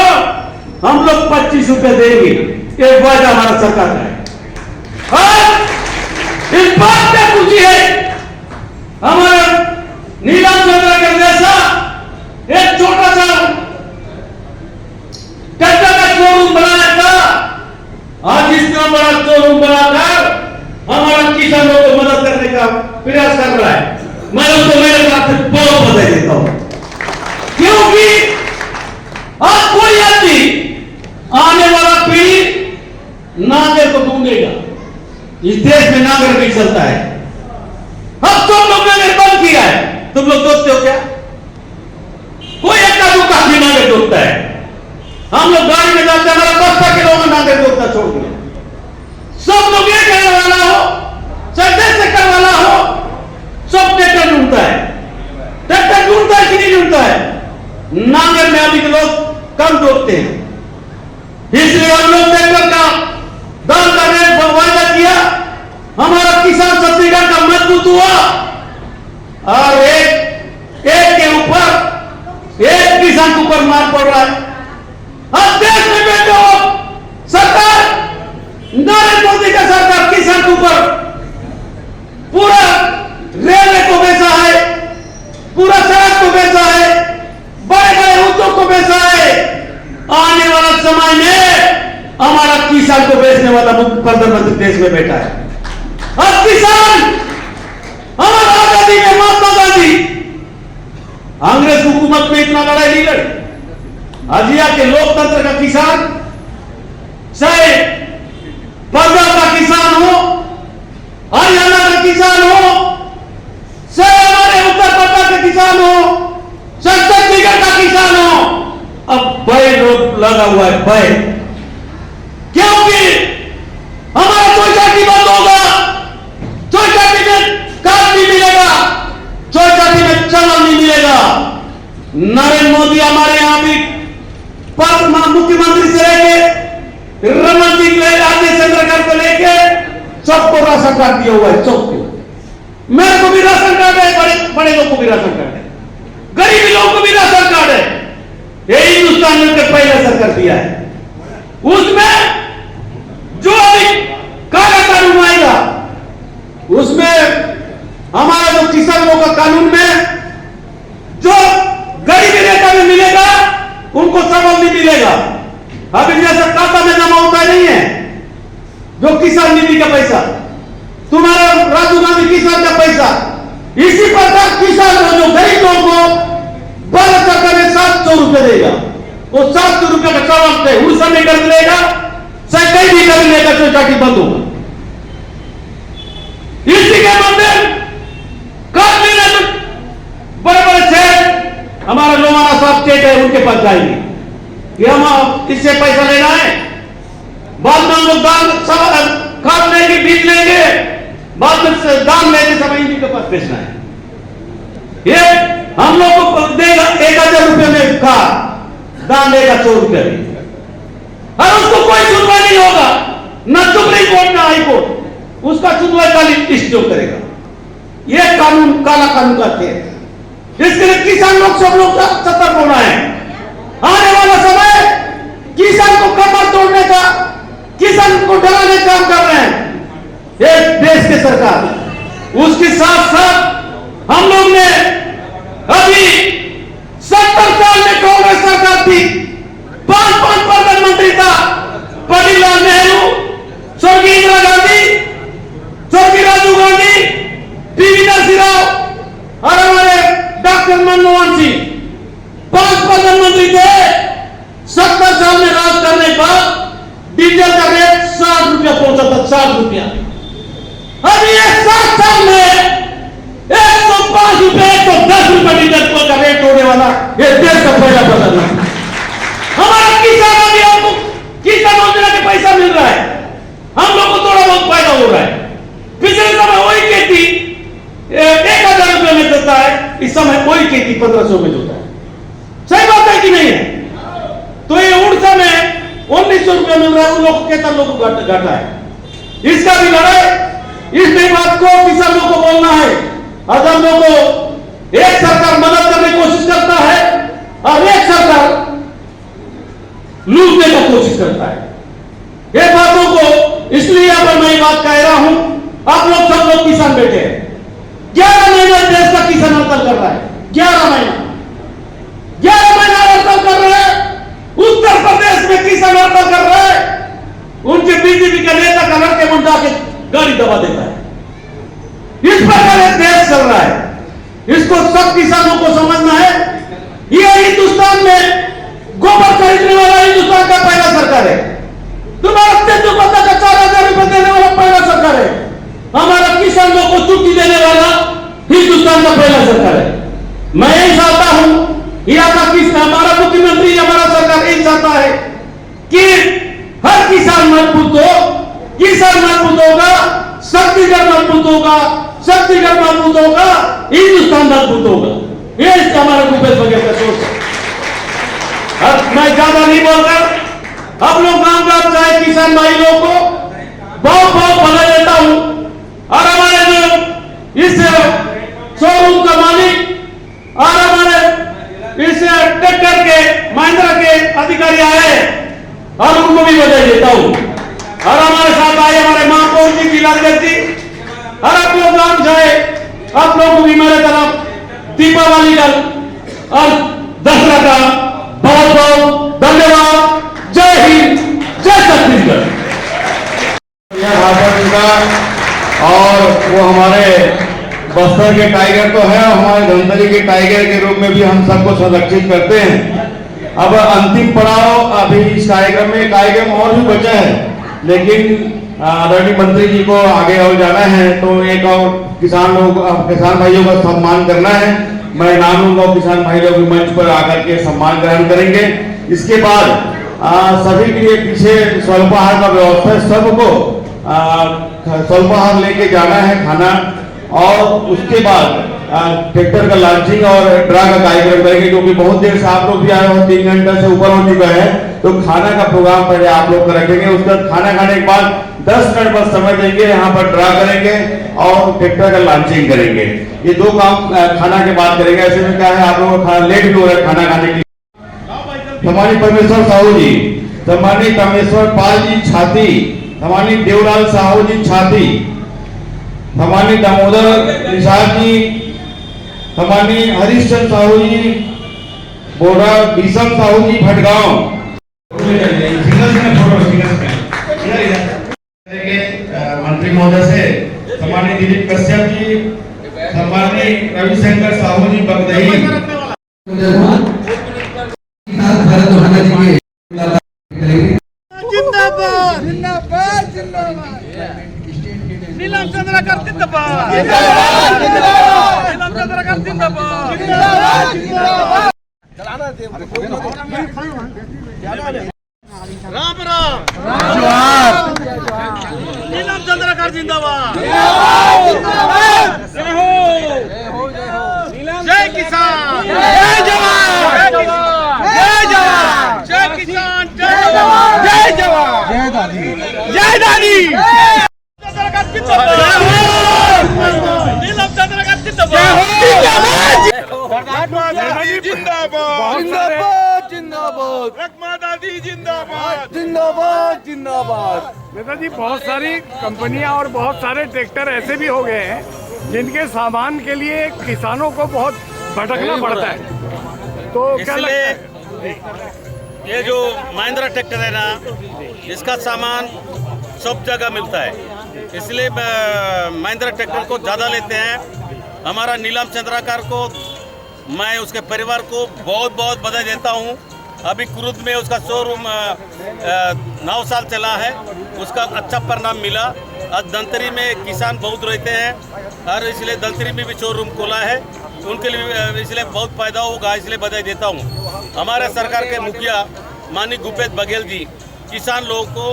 हम लोग 25 रुपए देंगे, ये वायदा हमारा सरकार का है। और इस बात पे खुशी है, हमारा नीलम चंद्र का जैसा एक छोटा सा ट्रैक्टर का शोरूम बनाया था, आज इतना बड़ा शोरूम बनाकर हमारा किसानों को मदद करने का प्रयास कर रहा है। मैं उसको मेरे साथ से बहुत बधाई देता हूं। इस देश में नागर भी चलता है। अब तुम लोग ने बंद किया है, तुम लोग दोस्ते हो क्या? कोई इक्का दुक्का भी नागर जोतता है। हम लोग गाड़ी में जाते हैं, हमारा बस्ता के लोग नागर जोतता छोड़ दिया। सब लोग ये कहने वाला हो, सत्य से करने वाला हो, सब ट्रैक्टर ढूंढता है। ट्रैक्टर ढूंढता है कि नहीं ढूंढता है? नागर में अभी के लोग कम जोतते हैं, इसलिए हम लोग ट्रैक्टर का दाम का रेट वायदा किया। हमारा किसान छत्तीसगढ़ का मजबूत हुआ और एक के ऊपर एक किसान के ऊपर मार पड़ रहा है। अब देश में बैठे हो सरकार, नरेंद्र मोदी का सरकार किसान के ऊपर पूरा रेलवे को बेचा है, पूरा सड़क को बेचा है, बड़े बड़े उद्योग को बेचा है। आने वाला समय में हमारा किसान को बेचने वाला मुख्य प्रधानमंत्री देश में बैठा है। अब किसान हमारा आजादी में महात्मा गांधी अंग्रेज हुकूमत में इतना लड़ाई नहीं लड़ी। अजिया के लोकतंत्र का किसान, चाहे पंजाब का किसान हो, हरियाणा का किसान हो, चाहे हमारे उत्तर प्रदेश का किसान हो, चाहे छत्तीसगढ़ का किसान हो, अब भय रोक लगा हुआ है, भय। क्योंकि हमारा चौचाटी बंद होगा, चौचाटी में कार्ड नहीं मिलेगा, चौचाटी में चावल नहीं मिलेगा। नरेंद्र मोदी हमारे यहां भी मुख्यमंत्री से लेके रमन सिंह राज्य चंद्रकर को लेके सबको राशन कार्ड दिया हुआ है। सबको, मेरे को भी राशन कार्ड है, बड़े लोग को भी राशन कार्ड है, गरीबी लोगों को भी राशन कार्ड है। ये हिंदुस्तान में पहला सरकार दिया है। उसमें जो अभी काला कानून आएगा, उसमें हमारा जो किसानों का कानून में जो गरीबी रेखा में मिलेगा उनको चावल नहीं मिलेगा। अभी जैसा खाता में जमा होता नहीं है जो किसान निधि का पैसा, तुम्हारा राजीव गांधी किसान का पैसा, इसी प्रकार किसान जो गरीब लोगों को भारत सरकार ने 700 रुपए देगा, वो 700 रुपए का चावल पे उस समय कर लेगा, चाहे कहीं भी कर लेगा, चौचाटी बंद होगा। इसी के मंदिर काट लेना तो बड़े बड़े शहर, हमारा लोमाना साहब स्टेट है, उनके पास जाएंगे कि हम इससे पैसा लेना है, बाद में हम लोग दान खाद लेंगे, बीज लेंगे, बाद में दान लेके सब इन्हीं के पास बेचना है। ये हम लोग को देगा 1000 रुपये में खाद, दान देगा 100 रुपये में, और उसको कोई सुनवाई नहीं होगा, न सुप्रीम कोर्ट न हाई कोर्ट, उसका सुनवाई खाली जो करेगा। यह कानून काला कानून करते हैं। इसके लिए किसान लोग सब लोग सतर्क होना है। आने वाला समय किसान को कमर तोड़ने का, किसान को डराने का काम कर रहे हैं ये देश की सरकार। उसके साथ साथ हम लोग ने अभी 70 साल में कांग्रेस सरकार थी, 5 प्रधानमंत्री था, पंडितलाल नेहरू, स्वर्गीय इंदिरा गांधी, स्वर्गीय राजीव गांधी, पीवी नरसिंह राव और हमारे डॉक्टर मनमोहन सिंह, 5 प्रधानमंत्री थे। 70 साल में राज करने पर डीजल का रेट 60 रुपया पहुंचा था, 60 रुपया। अभी 7 साल में 105 रुपए, 110 रुपए डीजल का रेट होने वाला ये देश का पहला प्रधानमंत्री। हमारा किसान अभी हमको किसान योजना के पैसा मिल रहा है, हम लोग को थोड़ा बहुत फायदा हो रहा है। पिछले समय वही खेती 1000 रुपये में देता है, इस समय वही खेती 1500 में देता है। सही बात है कि नहीं है? तो ये उड़ीसा में 1900 रुपये मिल रहा है, उन लोगों को किसान लोगों को घाटा है। इसका भी लड़ाई, इस बात को किसानों को बोलना है। अगर हम लोग को एक सरकार मदद करने की कोशिश करता है और एक सरकार लूटने का कोशिश करता है, ये बातों को इसलिए यहाँ पर मैं बात कह रहा हूं। आप लोग सब लोग किसान बैठे हैं, 11 महीना देश का किसान हड़ताल कर रहा है, 11 महीना हड़ताल कर रहे हैं। उत्तर प्रदेश में किसान हड़ताल कर रहे हैं, उनके बीजेपी का नेता का लड़के मुंडा के गाड़ी दबा देता है। इस प्रकार एक देश चल रहा है, इसको सब किसानों को समझना है। ये हिंदुस्तान में गोबर खरीदने वाला हिंदुस्तान का पहला सरकार है। तुम्हारा तेंदुपत्ता का 4000 रुपए देने वाला पहला सरकार है। किया था किसने? हमारा मुख्यमंत्री, हमारा सरकार यही चाहता है कि हर किसान मजबूत हो, किसान मजबूत होगा, छत्तीसगढ़ मजबूत होगा, छत्तीसगढ़ मजबूत होगा, हिंदुस्तान मजबूत होगा। ये हमारा भूपेश बघेल का सोच है। अब मैं ज्यादा नहीं बोलकर आप लोग गांव गांव चाहे किसान भाई लोगों को बहुत बहुत बधाई देता हूं। और हमारे जो इस शोरूम का मालिक और हमारे इस ट्रैक्टर के महिंद्रा के अधिकारी आए और उनको भी बधाई देता हूं। और हमारे साथ आए हमारे महापौर जी गिलाधर जी और आप लोग गांव जाए, आप लोगों को भी मेरे तरफ दीपावली का और दशहरा का बहुत बहुत धन्यवाद। जय हिंद, जय छत्तीसगढ़। और वो हमारे बस्तर के टाइगर तो है, हमारे धमतरी के टाइगर के रूप में भी हम सबको संरक्षित करते हैं। अब अंतिम पड़ाव अभी इस कार्यक्रम में, कार्यक्रम और भी बचा है, लेकिन आदरणीय मंत्री जी को आगे और जाना है, तो एक और किसान भाइयों का सम्मान करना है। मैं नाम लूंगा, किसान भाई लोग मंच पर आकर के सम्मान ग्रहण करेंगे। इसके बाद सभी के लिए पीछे स्वल्पाहार का व्यवस्था है, सबको स्वल्पाहार लेके जाना है खाना, और उसके बाद ट्रैक्टर का लॉन्चिंग और ड्रा का कार्यक्रम करेंगे, क्योंकि बहुत देर से आप लोग भी आए हो, 3 घंटे से ऊपर हो चुका है, तो खाना का प्रोग्राम पहले आप लोग का रखेंगे। उसके बाद खाना खाने के बाद 10 मिनट बस समय देंगे, यहाँ पर ड्रा करेंगे और ट्रैक्टर का लॉन्चिंग करेंगे। ये 2 काम खाना के बाद करेंगे। ऐसे में क्या है, आप लोगों को लेट भी हो रहा है खाना खाने के लिए। सम्मानित परमेश्वर साहू जी, सम्मानित परमेश्वर पाल जी छाती, सम्मानित देवलाल साहू जी छाती, सम्मानित दामोदर निषाद जी, सम्मानित हरीशचंद्र साहू जी बोरा, बीसम साहू जी भटगांव, मंत्री महोदय से सम्मानित दिलीप कश्यप जी, सम्मानित रविशंकर साहू जी बगदही, जिंदाबाद जिंदाबाद जिंदाबाद, नीलम चंद्रकर जिंदाबाद जिंदाबाद, नीलम चंद्रकर जिंदाबाद जिंदाबाद, राम राम जोहार, नीलम चंद्रकर जिंदाबाद जिंदाबाद, जय किसान, जय जवान, जय जवान, जय किसान, जय जवान, जय जवान, जय दादी, जय दादी, चंद्रकर जिंदाबाद, नीलम चंद्रकर जिंदाबाद जिंदाबाद, जिंदाबाद जिंदाबाद, रकमा दादी जिंदाबाद जिंदाबाद जिंदाबाद। नेताजी, बहुत सारी कंपनियां और बहुत सारे ट्रैक्टर ऐसे भी हो गए हैं जिनके सामान के लिए किसानों को बहुत भटकना पड़ता है, तो क्या लगता है? ये जो महिंद्रा ट्रैक्टर है ना, इसका सामान सब जगह मिलता है, इसलिए महिंद्रा ट्रैक्टर को ज़्यादा लेते हैं। हमारा नीलम चंद्रकर को, मैं उसके परिवार को बहुत बहुत बधाई देता हूँ। अभी कुरुद में उसका शोरूम 9 साल चला है, उसका अच्छा परिणाम मिला। आज धमतरी में किसान बहुत रहते हैं और इसलिए धमतरी में भी शोरूम खोला है, उनके लिए इसलिए बहुत फायदा होगा, इसलिए बधाई देता हूँ। हमारे सरकार के मुखिया माननीय भूपेश बघेल जी किसान लोगों को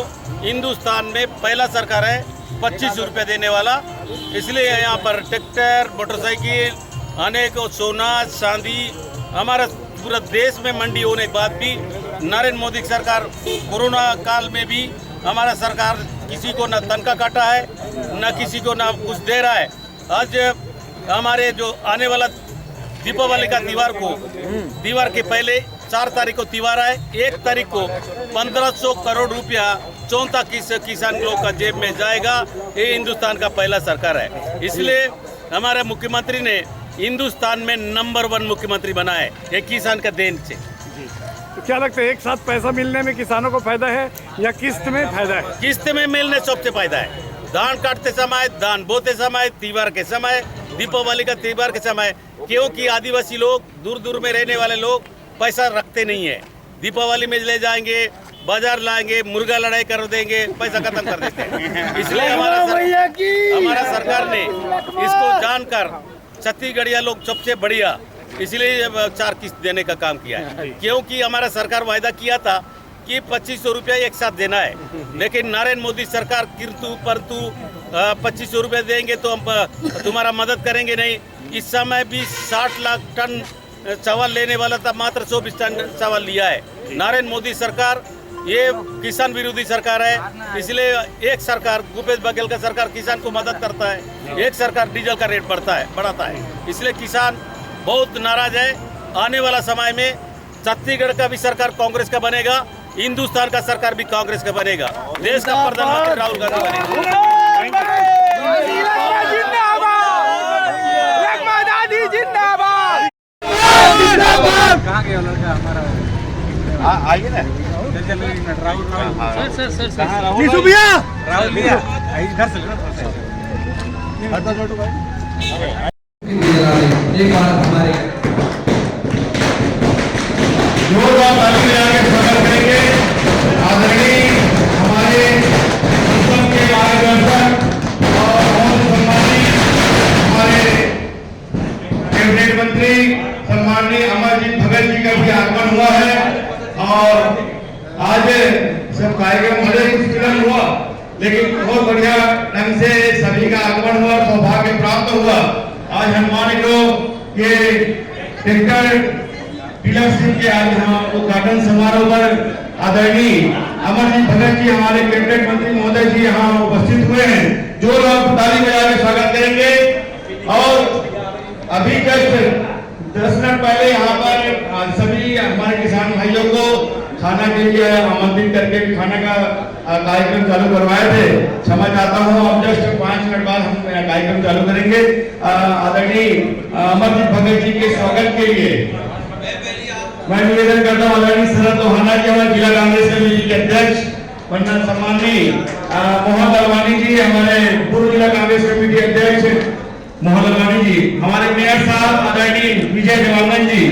हिंदुस्तान में पहला सरकार है 25 रुपये देने वाला, इसलिए यहाँ पर ट्रैक्टर, मोटरसाइकिल, अनेक सोना चांदी, हमारा पूरा देश में मंडी होने के बाद भी नरेंद्र मोदी की सरकार कोरोना काल में भी हमारा सरकार किसी को न तनख्वाह काटा है, न किसी को न कुछ दे रहा है। आज हमारे जो आने वाला दीपावली का त्योहार के पहले 4 तारीख को त्योहार है, 1 तारीख को 1500 करोड़ रुपया 34 किसान लोग का जेब में जाएगा। ये हिंदुस्तान का पहला सरकार है, इसलिए हमारे मुख्यमंत्री ने हिंदुस्तान में नंबर 1 मुख्यमंत्री बना है, ये किसान का देन से। तो क्या लगता है, एक साथ पैसा मिलने में किसानों को फायदा है या किस्त में फायदा है? किस्त में मिलने सबसे फायदा है। धान काटते समय, धान बोते समय, त्योहार के समय, दीपावली का त्योहार के समय, क्योंकि आदिवासी लोग, दूर दूर में रहने वाले लोग पैसा रखते नहीं है। दीपावली में ले जाएंगे, बाजार लाएंगे, मुर्गा लड़ाई कर देंगे, पैसा खत्म कर देते हैं। इसलिए हमारा सरकार ने इसको जानकर छत्तीसगढ़िया लोग सबसे बढ़िया इसलिए 4 किस्त देने का काम किया है। क्योंकि हमारा सरकार वायदा किया था कि 2500 रुपया एक साथ देना है, लेकिन नरेंद्र मोदी सरकार किंतु परंतु 2500 रुपया देंगे तो हम तुम्हारा मदद करेंगे नहीं। इस समय भी 60 लाख टन चावल लेने वाला था, मात्र 24 टन चावल लिया है। नरेंद्र मोदी सरकार ये किसान विरोधी सरकार है, इसलिए एक सरकार भूपेश बघेल का सरकार किसान को मदद करता है, एक सरकार डीजल का रेट बढ़ाता है, इसलिए किसान बहुत नाराज है। आने वाला समय में छत्तीसगढ़ का भी सरकार कांग्रेस का बनेगा, हिंदुस्तान का सरकार भी कांग्रेस का बनेगा, देश का प्रधानमंत्री राहुल गांधी बनेगा। आइए ना एक बार हमारे जोरदार ताली बजा के स्वागत करेंगे आदरणीय हमारे संसद के मार्गदर्शक और बहुत सम्मानित हमारे कैबिनेट मंत्री सम्माननीय अमरजीत भगत जी का भी आगमन हुआ है। और आज सब कार्यक्रम भले ही विलंब हुआ, लेकिन बहुत बढ़िया ढंग से सभी का आगमन हुआ, सौभाग्य प्राप्त हुआ। आज हनुमान एग्रो के ट्रैक्टर डीलरशिप के आज यहाँ उद्घाटन समारोह पर आदरणीय अमरजीत भगत जी हमारे कैबिनेट मंत्री महोदय जी यहाँ उपस्थित हुए हैं। जोरदार ताली बजा के स्वागत करेंगे। और अभी जस्ट 10 मिनट पहले यहाँ पर सभी हमारे किसान भाइयों को खाना के लिए आमंत्रित करके खाना का कार्यक्रम चालू करवाए थे। क्षमा चाहता हूँ, अब जस्ट 5 मिनट बाद हम कार्यक्रम चालू करेंगे। आदरणीय अमरजीत भगत जी के स्वागत के लिए मैं निवेदन करता हूँ आदरणीय शरद लोहाना जी हमारे जिला कांग्रेस कमेटी के अध्यक्ष, वरना सम्माननीय मोहन लालवानी जी हमारे पूर्व जिला कांग्रेस कमेटी अध्यक्ष मोहन लालवानी जी, हमारे मेयर साहब आदरणीय विजय देवांगन जी,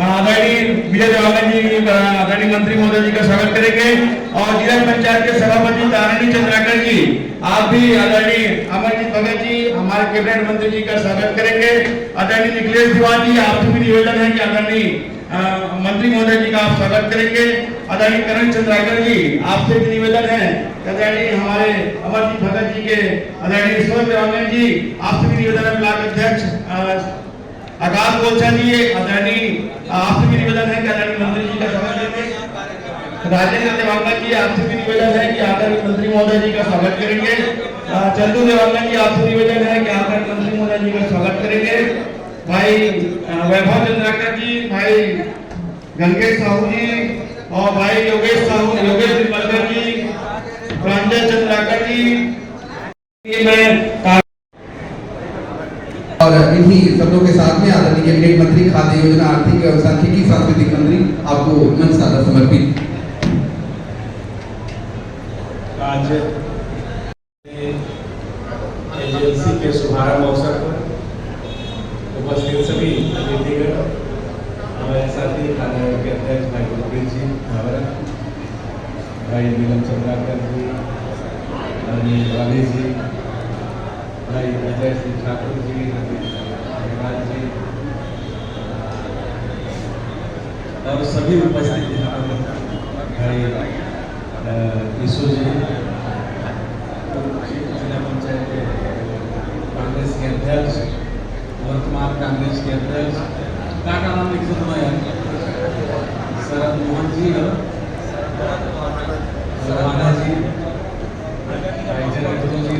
आदरणीय विजय देवांगन जी आदरणीय मंत्री महोदय जी का स्वागत करेंगे। और जिला पंचायत के सभापति तारिणी चंद्राकर जी, आप भी आदरणीय अमरजीत भगत जी हमारे कैबिनेट मंत्री जी का स्वागत करेंगे। आदरणीय निखिलेश तिवारी जी, आपसे भी निवेदन है कि आदरणीय मंत्री महोदय जी का आप स्वागत करेंगे। आदरणीय करण चंद्राकर जी, आपसे भी निवेदन है आदरणीय हमारे अमरजीत भगत जी के आदरणीय ईश्वर देवांगन जी, आपसे भी निवेदन है ब्लॉक अध्यक्ष आकाश गोलछा जी, आदरणीय आपसे भी निवेदन है कि आदरणीय मंत्री जी का स्वागत करेंगे। राजेंद्र देवांगन जी, आपसे भी निवेदन है कि आदरणीय मंत्री महोदय जी का स्वागत करेंगे। चंदू देवांगन जी, आपसे निवेदन है कि आदरणीय मंत्री महोदय जी का स्वागत करेंगे। भाई वैभव चंद्राकर जी, भाई गंगेश साहू जी और भाई योगेश निर्मलकर जी, प्रांजल चंद्राकर जी, मैं और इन्हीं शब्दों के साथ में आदरणीय कैबिनेट मंत्री खाद्य योजना आर्थिक एवं सांख्यिकी सांस्कृतिक मंत्री आपको मंच सादर समर्पित। आज एजेंसी के शुभारंभ अवसर पर उपस्थित सभी अतिथिगण, हमारे साथी खाद्य के अध्यक्ष भाई गुरप्रीत जी भाई नीलम चंद्राकर जी, राधे जी, भाई अजय सिंह ठाकुर जी, धन्यवाद जी और सभी उपस्थित भाई ईशु जी, जिला पंचायत के कांग्रेस के अध्यक्ष, वर्तमान कांग्रेस के अध्यक्ष, क्या नाम लिख सकता है शरद मोहन जी, लवाना जी, भाई जगत जी,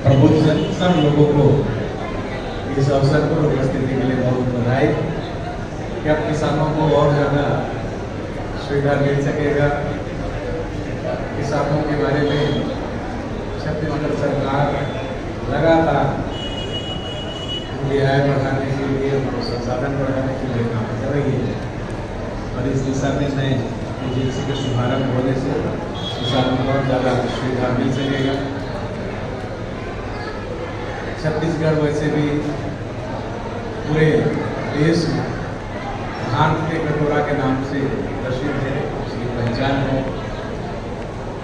प्रबुद्ध सब लोगों को इस अवसर पर उपस्थिति के लिए बहुत बधाई। कि अब किसानों को और ज़्यादा सुविधा मिल सकेगा। किसानों के बारे में छत्तीसगढ़ सरकार लगातार उनकी आय बढ़ाने के लिए, उनको संसाधन बढ़ाने के लिए काम कर रही है और इस दिशा में नए एजेंसी के शुभारंभ होने से किसानों को और ज़्यादा सुविधा मिल सकेगा। छत्तीसगढ़ वैसे भी पूरे देश में धान के कटोरा के नाम से प्रसिद्ध है, उसकी पहचान है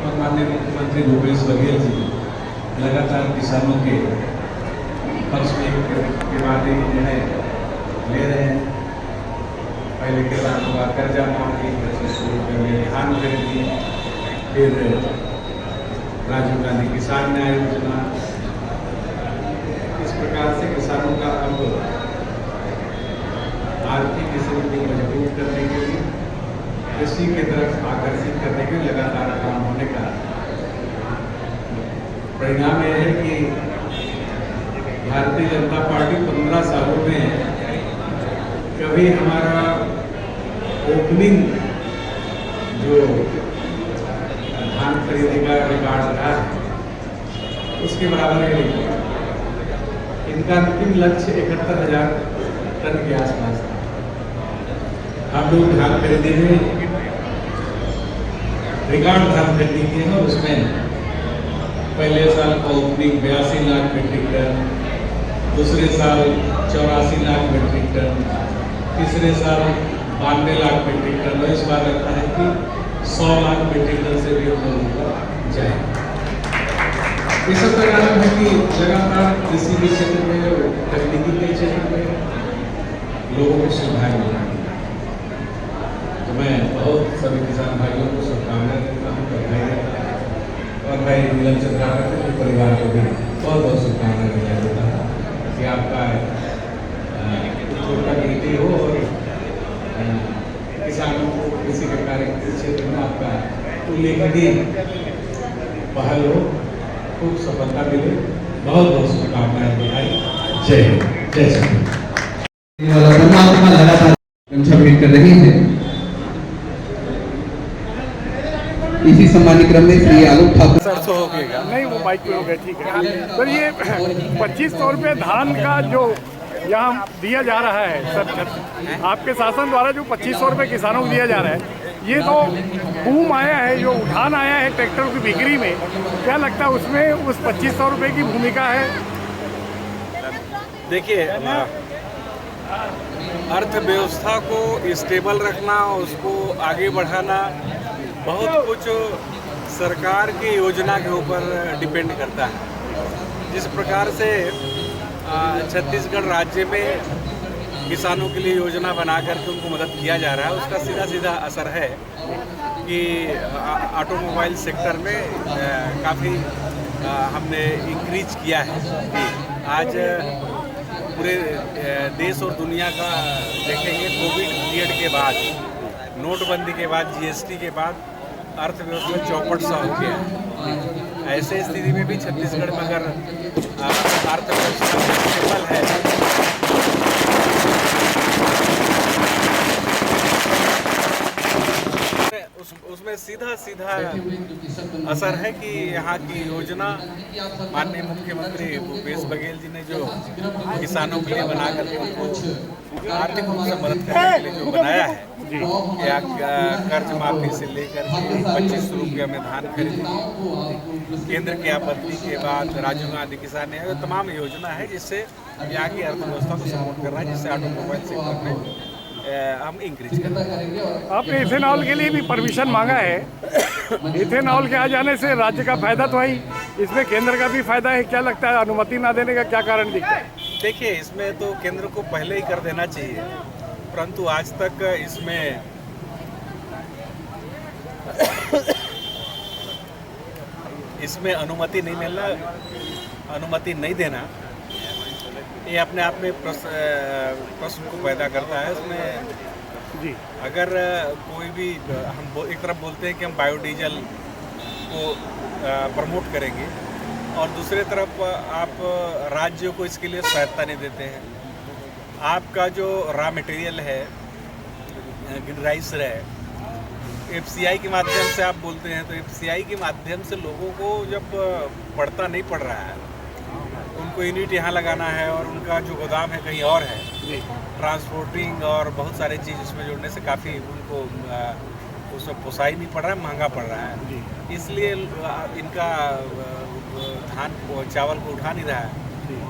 और माननीय मुख्यमंत्री भूपेश बघेल जी लगातार किसानों के पक्ष में के बाद ही निर्णय ले रहे हैं। पहले किसानों का कर्जा माफ की 25 रुपये में धान खरीदी, फिर राजीव गांधी किसान न्याय योजना। इस प्रकार से किसानों का अब आर्थिक स्थिति मजबूत करने के लिए, कृषि की तरफ आकर्षित करने के लिए लगातार काम होने का परिणाम यह है कि भारतीय जनता पार्टी 15 सालों में कभी हमारा ओपनिंग जो धान खरीदने का रिकॉर्ड रहा है उसके बराबर है नहीं। इनका अंतिम लक्ष्य 71,000 टन के आसपास था। हम लोग धान खरीदे में रिकॉर्ड धान खरीदी किए हैं, उसमें पहले साल का ओपनिंग 82 लाख मीट्रिक टन, दूसरे साल 84 लाख मीट्रिक टन, तीसरे साल 92 लाख मीट्रिक टन। इस बार लगता है कि 100 लाख मीट्रिक टन से भी हम लोग जाए। इस प्रकार है कि लगातार कृषि के क्षेत्र में, तकनीकी के क्षेत्र में लोगों को सुविधाएं मिल। तो मैं बहुत सभी किसान भाइयों को शुभकामनाएं देता हूँ, बधाई देता हूँ, और भाई नीलम चंद्राकर के परिवार को भी बहुत बहुत शुभकामनाएं देता हूँ कि आपका छोटा गिनती हो और किसानों को कृषि के कार्य के क्षेत्र में आपका उल्लेखनीय पहल हो, खूब सफलता मिले। बहुत बहुत शुभकामनाएं, बधाई। जय हिंद, जय श्री परमात्मा लगातार भेंट कर रही है। इसी सम्मानित क्रम में श्री आलोक ठाकुर नहीं, वो बाइक पे हो गया, ठीक है। तो ये 2500 रुपये धान का जो यहाँ दिया जा रहा है सर, आपके शासन द्वारा जो 2500 रुपये किसानों को दिया जा रहा है, ये तो बूम आया है, जो उठान आया है ट्रैक्टर की बिक्री में, क्या लगता है उसमें उस 2500 रुपये की भूमिका है? देखिए, अर्थव्यवस्था को स्टेबल रखना, उसको आगे बढ़ाना बहुत कुछ सरकार की योजना के ऊपर डिपेंड करता है। जिस प्रकार से छत्तीसगढ़ राज्य में किसानों के लिए योजना बना करके उनको मदद किया जा रहा है, उसका सीधा सीधा असर है कि ऑटोमोबाइल सेक्टर में काफ़ी हमने इंक्रीज किया है। कि आज पूरे देश और दुनिया का देखेंगे, कोविड पीरियड के बाद, नोटबंदी के बाद, जीएसटी के बाद अर्थव्यवस्था चौपट सा हो गया है। ऐसे स्थिति में भी छत्तीसगढ़ में अगर अर्थव्यवस्था स्टेबल है, उसमें सीधा सीधा असर है कि यहाँ की योजना माननीय मुख्यमंत्री भूपेश बघेल जी ने जो किसानों के लिए बना करके उनको आर्थिक रूप से मदद करने के लिए जो बनाया है, या कर्ज माफी से लेकर के 25 रुपये में धान खरीदी, केंद्र की आपत्ति के बाद राजीव गांधी किसान न्याय, तमाम योजना है जिससे यहाँ की अर्थव्यवस्था को सपोर्ट कर रहा है, जिससे ऑटोमोबाइल सेक्टर में हम इंक्रीज कर रहे हैं। आपने इथेनॉल के लिए भी परमिशन मांगा है। इथेनॉल के आ जाने से राज्य का फायदा तो है, इसमें केंद्र का भी फायदा है। क्या लगता है अनुमति ना देने का क्या कारण दिखता है? देखिए, इसमें तो केंद्र को पहले ही कर देना चाहिए, परंतु आज तक इसमें अनुमति नहीं मिलना, अनुमति नहीं देना, ये अपने आप में प्रश्न को पैदा करता है। इसमें जी, अगर कोई भी हम एक तरफ बोलते हैं कि हम बायोडीजल को प्रमोट करेंगे और दूसरी तरफ आप राज्यों को इसके लिए सहायता नहीं देते हैं। आपका जो रॉ मटेरियल है, गिनराइसर है, एफसीआई के माध्यम से आप बोलते हैं, तो एफसीआई के माध्यम से लोगों को जब पड़ता नहीं पड़ रहा है, उनको यूनिट यहाँ लगाना है और उनका जो गोदाम है कहीं और है, ट्रांसपोर्टिंग और बहुत सारे चीज़ उसमें जोड़ने से काफ़ी उनको उसमें पोसाई नहीं पड़ रहा है, महंगा पड़ रहा है। इसलिए इनका धान चावल को उठा नहीं रहा है।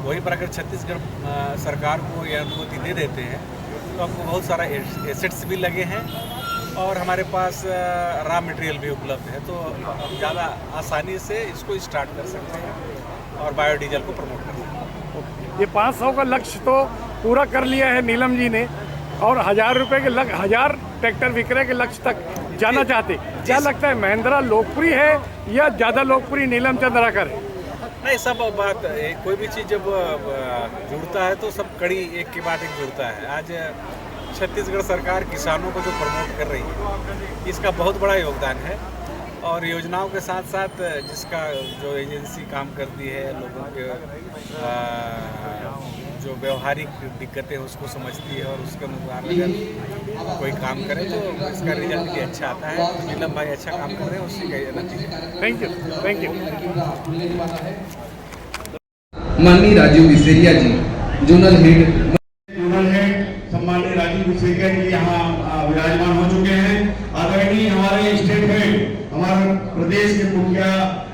वहीं पर अगर छत्तीसगढ़ सरकार को ये अनुमति दे देते हैं तो हमको बहुत सारा एसेट्स भी लगे हैं और हमारे पास रॉ मटेरियल भी उपलब्ध है, तो हम ज़्यादा आसानी से इसको स्टार्ट कर सकते हैं और बायोडीजल को प्रमोट कर सकते हैं। ये 500 का लक्ष्य तो पूरा कर लिया है नीलम जी ने, और 1000 रुपये के 1000 ट्रैक्टर विक्रय के लक्ष्य तक जाना चाहते। क्या लगता है, महिंद्रा लोकप्रिय है या ज़्यादा लोकप्रिय नीलम चंद्राकर है? नहीं, सब बात कोई भी चीज़ जब जुड़ता है तो सब कड़ी एक के बाद एक जुड़ता है। आज छत्तीसगढ़ सरकार किसानों को जो प्रमोट कर रही है, इसका बहुत बड़ा योगदान है। और योजनाओं के साथ साथ जिसका जो एजेंसी काम करती है, लोगों के जो व्यवहारिक दिक्कतें उसको समझती है और उसके अनुसार अगर कोई काम करे तो इसका रिजल्ट भी अच्छा आता है। तो नीलम भाई अच्छा काम कर रहे हैं, उसी का नतीजा। Thank you, thank you. माननीय राजीव विसेरिया जी, जोनल हेड सम्मानीय राजीव विसेरिया जी यहाँ विराजमान हो चुके हैं। आदरणीय हमारे स्टेट हेड, हमारे प्रदेश के मुखिया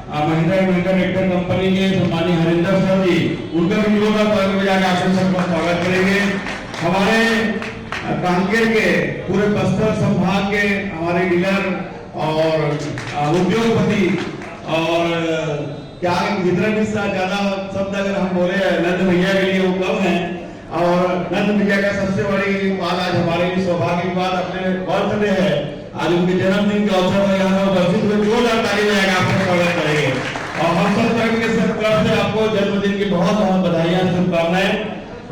महिंद्रा ट्रैक्टर कंपनी के सम्मानीय हरिंदर सर जी, उनका भी जोरदार ताली बजा के आपसे सबका स्वागत करेंगे। हमारे कांकेर के पूरे बस्तर संभाग के हमारे डीलर और उद्योगपति और क्या जितना भी ज्यादा शब्द अगर हम बोले नंद भैया के लिए वो कम है। और नंद भैया का सबसे बड़ी बात आज हमारे लिए सौभाग्य की बात, अपने बर्थडे है आज, उनके जन्मदिन के अवसर पर यहाँ उपस्थित हुए, जोरदार ताली बजाकर आपका स्वागत करेंगे। और हम सब तरह के सब तरफ से आपको जन्मदिन की बहुत बहुत बधाइयाँ, शुभकामनाएं।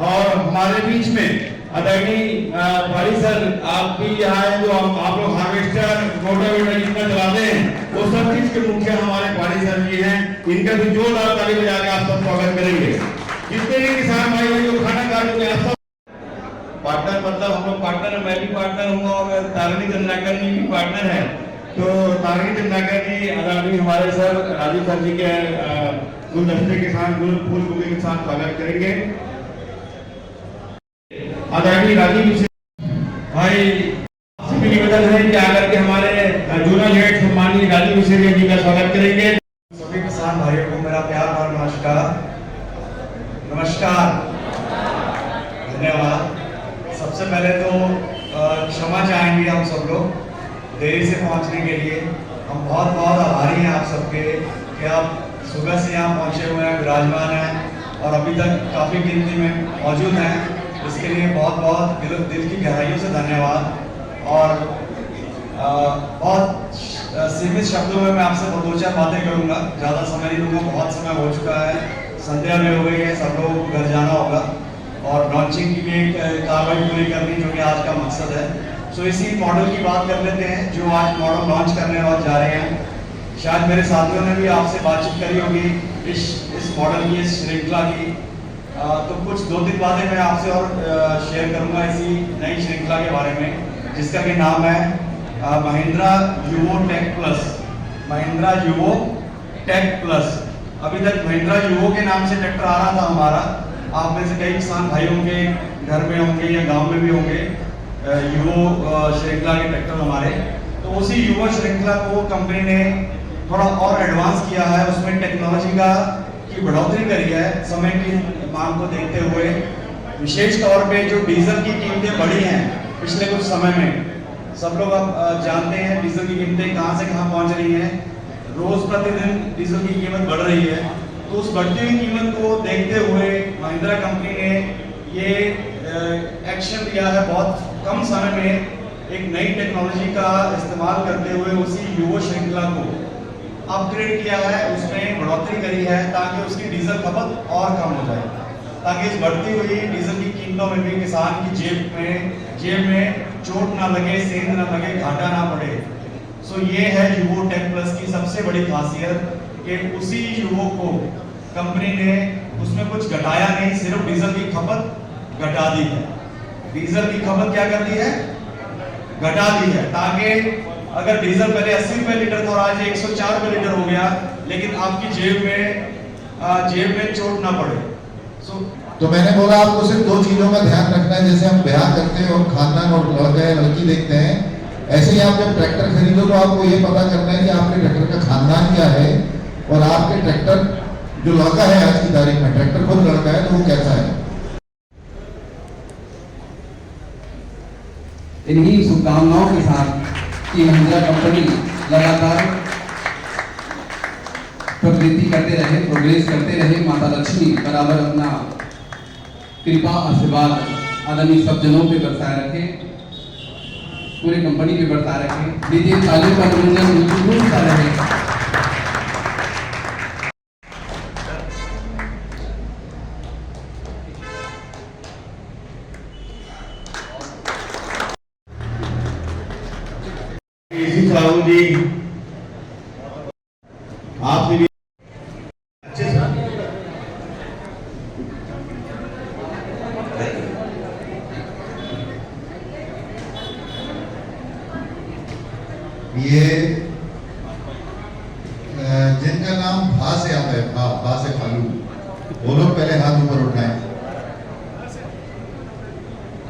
और हमारे बीच में आदरणीय पाड़ी सर, आप भी यहाँ है, जो आप लोग हार्वेस्टर रोटावेटर जितना चलाते हैं वो सब चीज के मुखिया हमारे पाड़ी सर जी हैं। इनका भी जोरदार ताली बजा के आप सब स्वागत करेंगे। जितने भी किसान भाई हैं जो खाना खा चुके हैं, आप सब पार्टनर, मतलब हम लोग पार्टनर है, मैं भी पार्टनर हूँ और तारिणी चंद्राकर जी भी पार्टनर है। तो तारिणी चंद्राकर जी आदरणीय हमारे सर राजीव सर जी के गुलदस्ते के साथ, फूल बुके के साथ स्वागत करेंगे। आदरणीय राजीव भाई आपसे भी निवेदन है कि आकर के हमारे जोनल हेड सम्मानीय राजीव विसेरिया जी का स्वागत करेंगे। सभी किसान भाइयों को मेरा प्यार और नमस्कार। धन्यवाद। सबसे पहले तो क्षमा चाहेंगे हम सब लोग देरी से पहुंचने के लिए। हम बहुत बहुत आभारी हैं आप सबके कि आप सुबह से यहाँ पहुंचे हुए हैं, विराजमान हैं और अभी तक काफ़ी गिनती में मौजूद हैं। इसके लिए बहुत बहुत दिल की गहराइयों से धन्यवाद। और बहुत सीमित शब्दों में मैं आपसे दो चार बातें करूँगा, ज़्यादा समय नहीं लूँगा, बहुत समय हो चुका है, संध्या में हो गई है, सब लोगों को घर जाना होगा और लॉन्चिंग की भी एक कार्रवाई पूरी करनी जो कि आज का मकसद है। सो इसी मॉडल की बात कर लेते हैं जो आज मॉडल लॉन्च करने और जा रहे हैं। शायद मेरे साथियों ने भी आपसे बातचीत करी होगी इस मॉडल की, इस श्रृंखला की। तो कुछ 2-3 बातें मैं आपसे और शेयर करूंगा इसी नई श्रृंखला के बारे में, जिसका कि नाम है Mahindra Yuvo tech plus. Mahindra Yuvo tech plus. अभी तक महिंद्रा यूवो के नाम से ट्रैक्टर आ रहा था हमारा। आप में से कई किसान भाई होंगे, घर में होंगे या गांव में भी होंगे यूवो श्रृंखला के ट्रैक्टर हमारे। तो उसी यूवो श्रृंखला को कंपनी ने थोड़ा और एडवांस किया है, उसमें टेक्नोलॉजी की बढ़ोतरी करी है समय की मांग को देखते हुए। विशेष तौर पे जो डीजल की कीमतें बढ़ी हैं पिछले कुछ समय में, सब लोग अब जानते हैं डीजल की कीमतें कहां से कहां पहुंच रही हैं। रोज प्रतिदिन डीजल की कीमत बढ़ रही है। तो उस बढ़ती हुई कीमत को देखते हुए महिंद्रा कंपनी ने ये एक्शन लिया है, बहुत कम समय में एक नई टेक्नोलॉजी का इस्तेमाल करते हुए उसी यूवो श्रृंखला को अपग्रेड किया है, उसमें बढ़ोतरी करी है ताकि उसकी डीजल खपत और कम हो जाए, ताकि इस बढ़ती हुई डीजल की कीमतों में भी किसान की जेब में चोट ना लगे, सेंध ना लगे, घाटा ना पड़े। सो ये है यूवो टेक प्लस की सबसे बड़ी खासियत कि उसी यूवो को कंपनी ने उसमें कुछ घटाया नहीं, सिर्फ डीजल की खपत घटा दी है। डीजल की खपत क्या कर दी है? घटा दी है, ताकि अगर डीजल पहले 80 रुपए लीटर था और आज 104 रुपए लीटर हो गया, लेकिन आपकी जेब में चोट ना पड़े। तो मैंने बोला आपको सिर्फ 2 चीजों का ध्यान रखना है। जैसे हम ब्याह करते हैं और खानदान और लड़का या लड़की देखते हैं, ऐसे ही आप जब ट्रैक्टर खरीदो तो आपको ये पता करना है कि आपके ट्रैक्टर का खानदान क्या है और आपके ट्रैक्टर जो लड़का है आज की तारीख में, ट्रैक्टर खुद लड़का है तो वो कैसा है। इन्हीं शुभकामनाओं के साथ कि महिंद्रा कंपनी लगातार प्रगति करते रहे, प्रोग्रेस करते रहे, माता लक्ष्मी बराबर अपना कृपा आशीर्वाद आदरणीय सब जनों पे बरसाए रखे, पूरे कंपनी पे बरसाए रखे। दीजिए तालियों का मनोरंजन सा रहे। साहू जी आपने भी अच्छे से ये जिनका नाम भा से आता है, भा से फालू, वो लोग पहले हाथ ऊपर उठाएं।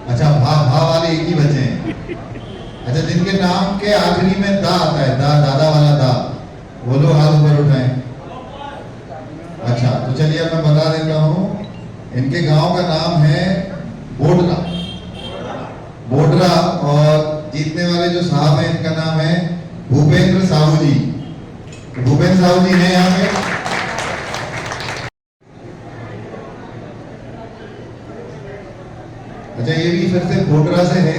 अच्छा, भा वाले एक ही बचे हैं। अच्छा, जिनके नाम के आखिरी में दा आता है, दादा वाला दा, वो लोग हाथ ऊपर उठाएं। अच्छा, तो चलिए मैं बता देता हूँ, इनके गांव का नाम है बोडरा। बोडरा, और जीतने वाले जो साहब हैं इनका नाम है भूपेंद्र साहू जी। भूपेंद्र साहू जी हैं यहाँ पे। अच्छा, ये भी फिर से बोडरा से है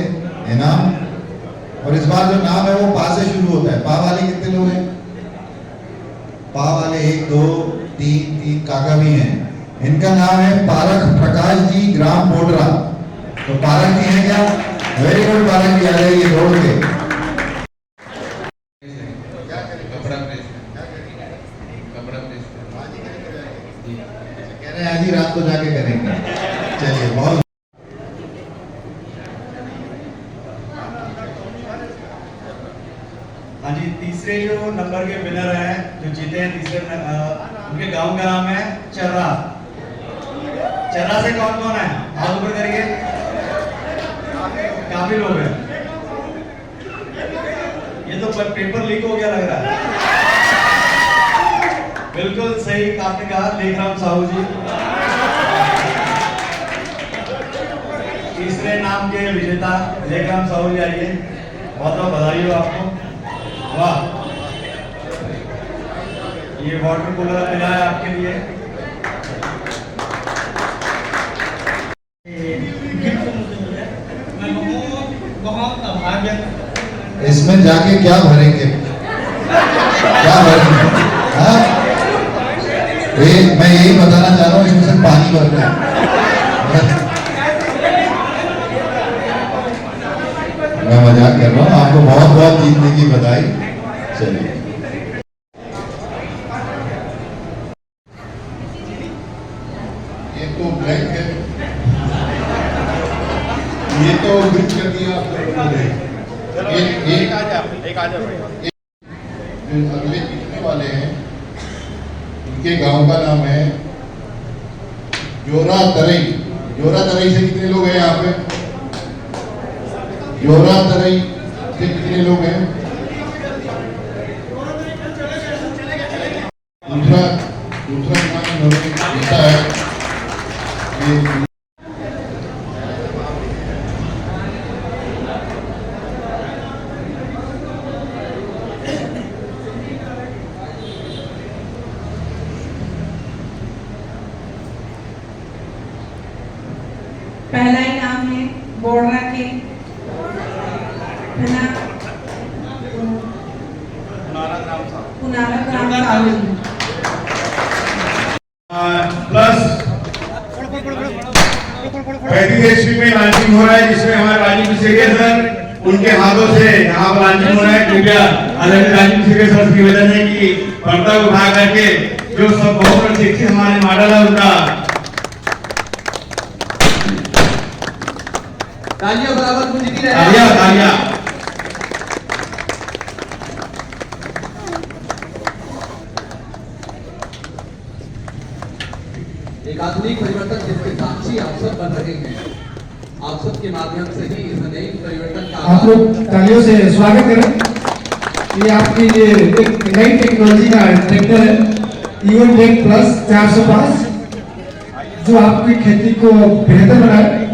नाम, और इस बार जो नाम है वो पा से शुरू होता है। पा वाले कितने लोग हैं? पा वाले 1 2 3 काका भी हैं। इनका नाम है पारक प्रकाश जी, ग्राम बोडरा। तो पारक जी हैं क्या? वेरी गुड पारक जी, आ जाइए दौड़ के। कह रहे हैं आज ही रात को जाके करेंगे। चलिए, बहुत हाँ जी, तीसरे जो नंबर के विनर हैं, जो जीते हैं तीसरे, उनके गांव का नाम है चर्रा। चर्रा से कौन कौन है? हाथ ऊपर करिए। काफी लोग हैं। ये तो पेपर लीक हो गया लग रहा है। बिल्कुल सही आपने कहा, लेखराम साहू जी। तीसरे नाम के विजेता लेखराम साहू जी, आइए, बहुत बहुत बधाई हो आपको। वाह, ये वाटर कूलर मिला है आपके लिए। मैं बहुत आभार। इसमें जाके क्या भरेंगे? क्या भरेंगे? हाँ? मैं यही बताना चाह रहा हूँ, इसमें से पानी भरना है। मैं मजाक कर रहा हूँ, आपको बहुत बहुत जीतने की बधाई। चलिए, ये तो ब्लैक है, ये तो ग्रिप कर दिया एक अगले जीतने वाले हैं, इनके गांव का नाम है जोरा तरई। जोरा तरई से कितने लोग हैं यहाँ पे? जोरा तरई से कितने लोग हैं? दूसरा नाम इन्होंने जीता है। पहला इनाम है बोडरा के प्लस 35 HP में लॉन्चिंग हो रहा है, जिसमें हमारे राजीव सिकेर सर, उनके हाथों से यहाँ पर लॉन्चिंग हो रहा है। कृपया आदरणीय राजीव सिकेर सर की वजह है कि पर्दा उठा करके जो सब बहुत प्रशिक्षित हमारे मॉडल है उनका तालियां बराबर गूंजती रहे। तालियां। एक आधुनिक परिवर्तन जिसके साक्षी आप सब बन रहे हैं, आप सब के माध्यम से ही इस नए परिवर्तन का आप लोग तालियों से स्वागत करें। ये आपकी ये एक नई टेक्नोलॉजी का ट्रैक्टर है, ईवन टेक प्लस 405, जो आपकी खेती को बेहतर बनाए।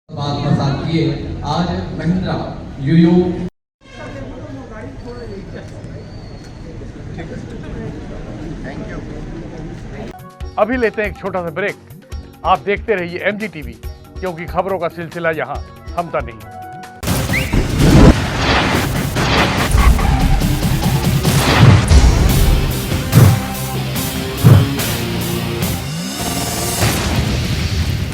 बात प्रसाद किए आज महिंद्रा यूयू अभी लेते हैं एक छोटा सा ब्रेक। आप देखते रहिए MG TV, क्योंकि खबरों का सिलसिला यहाँ थमता नहीं।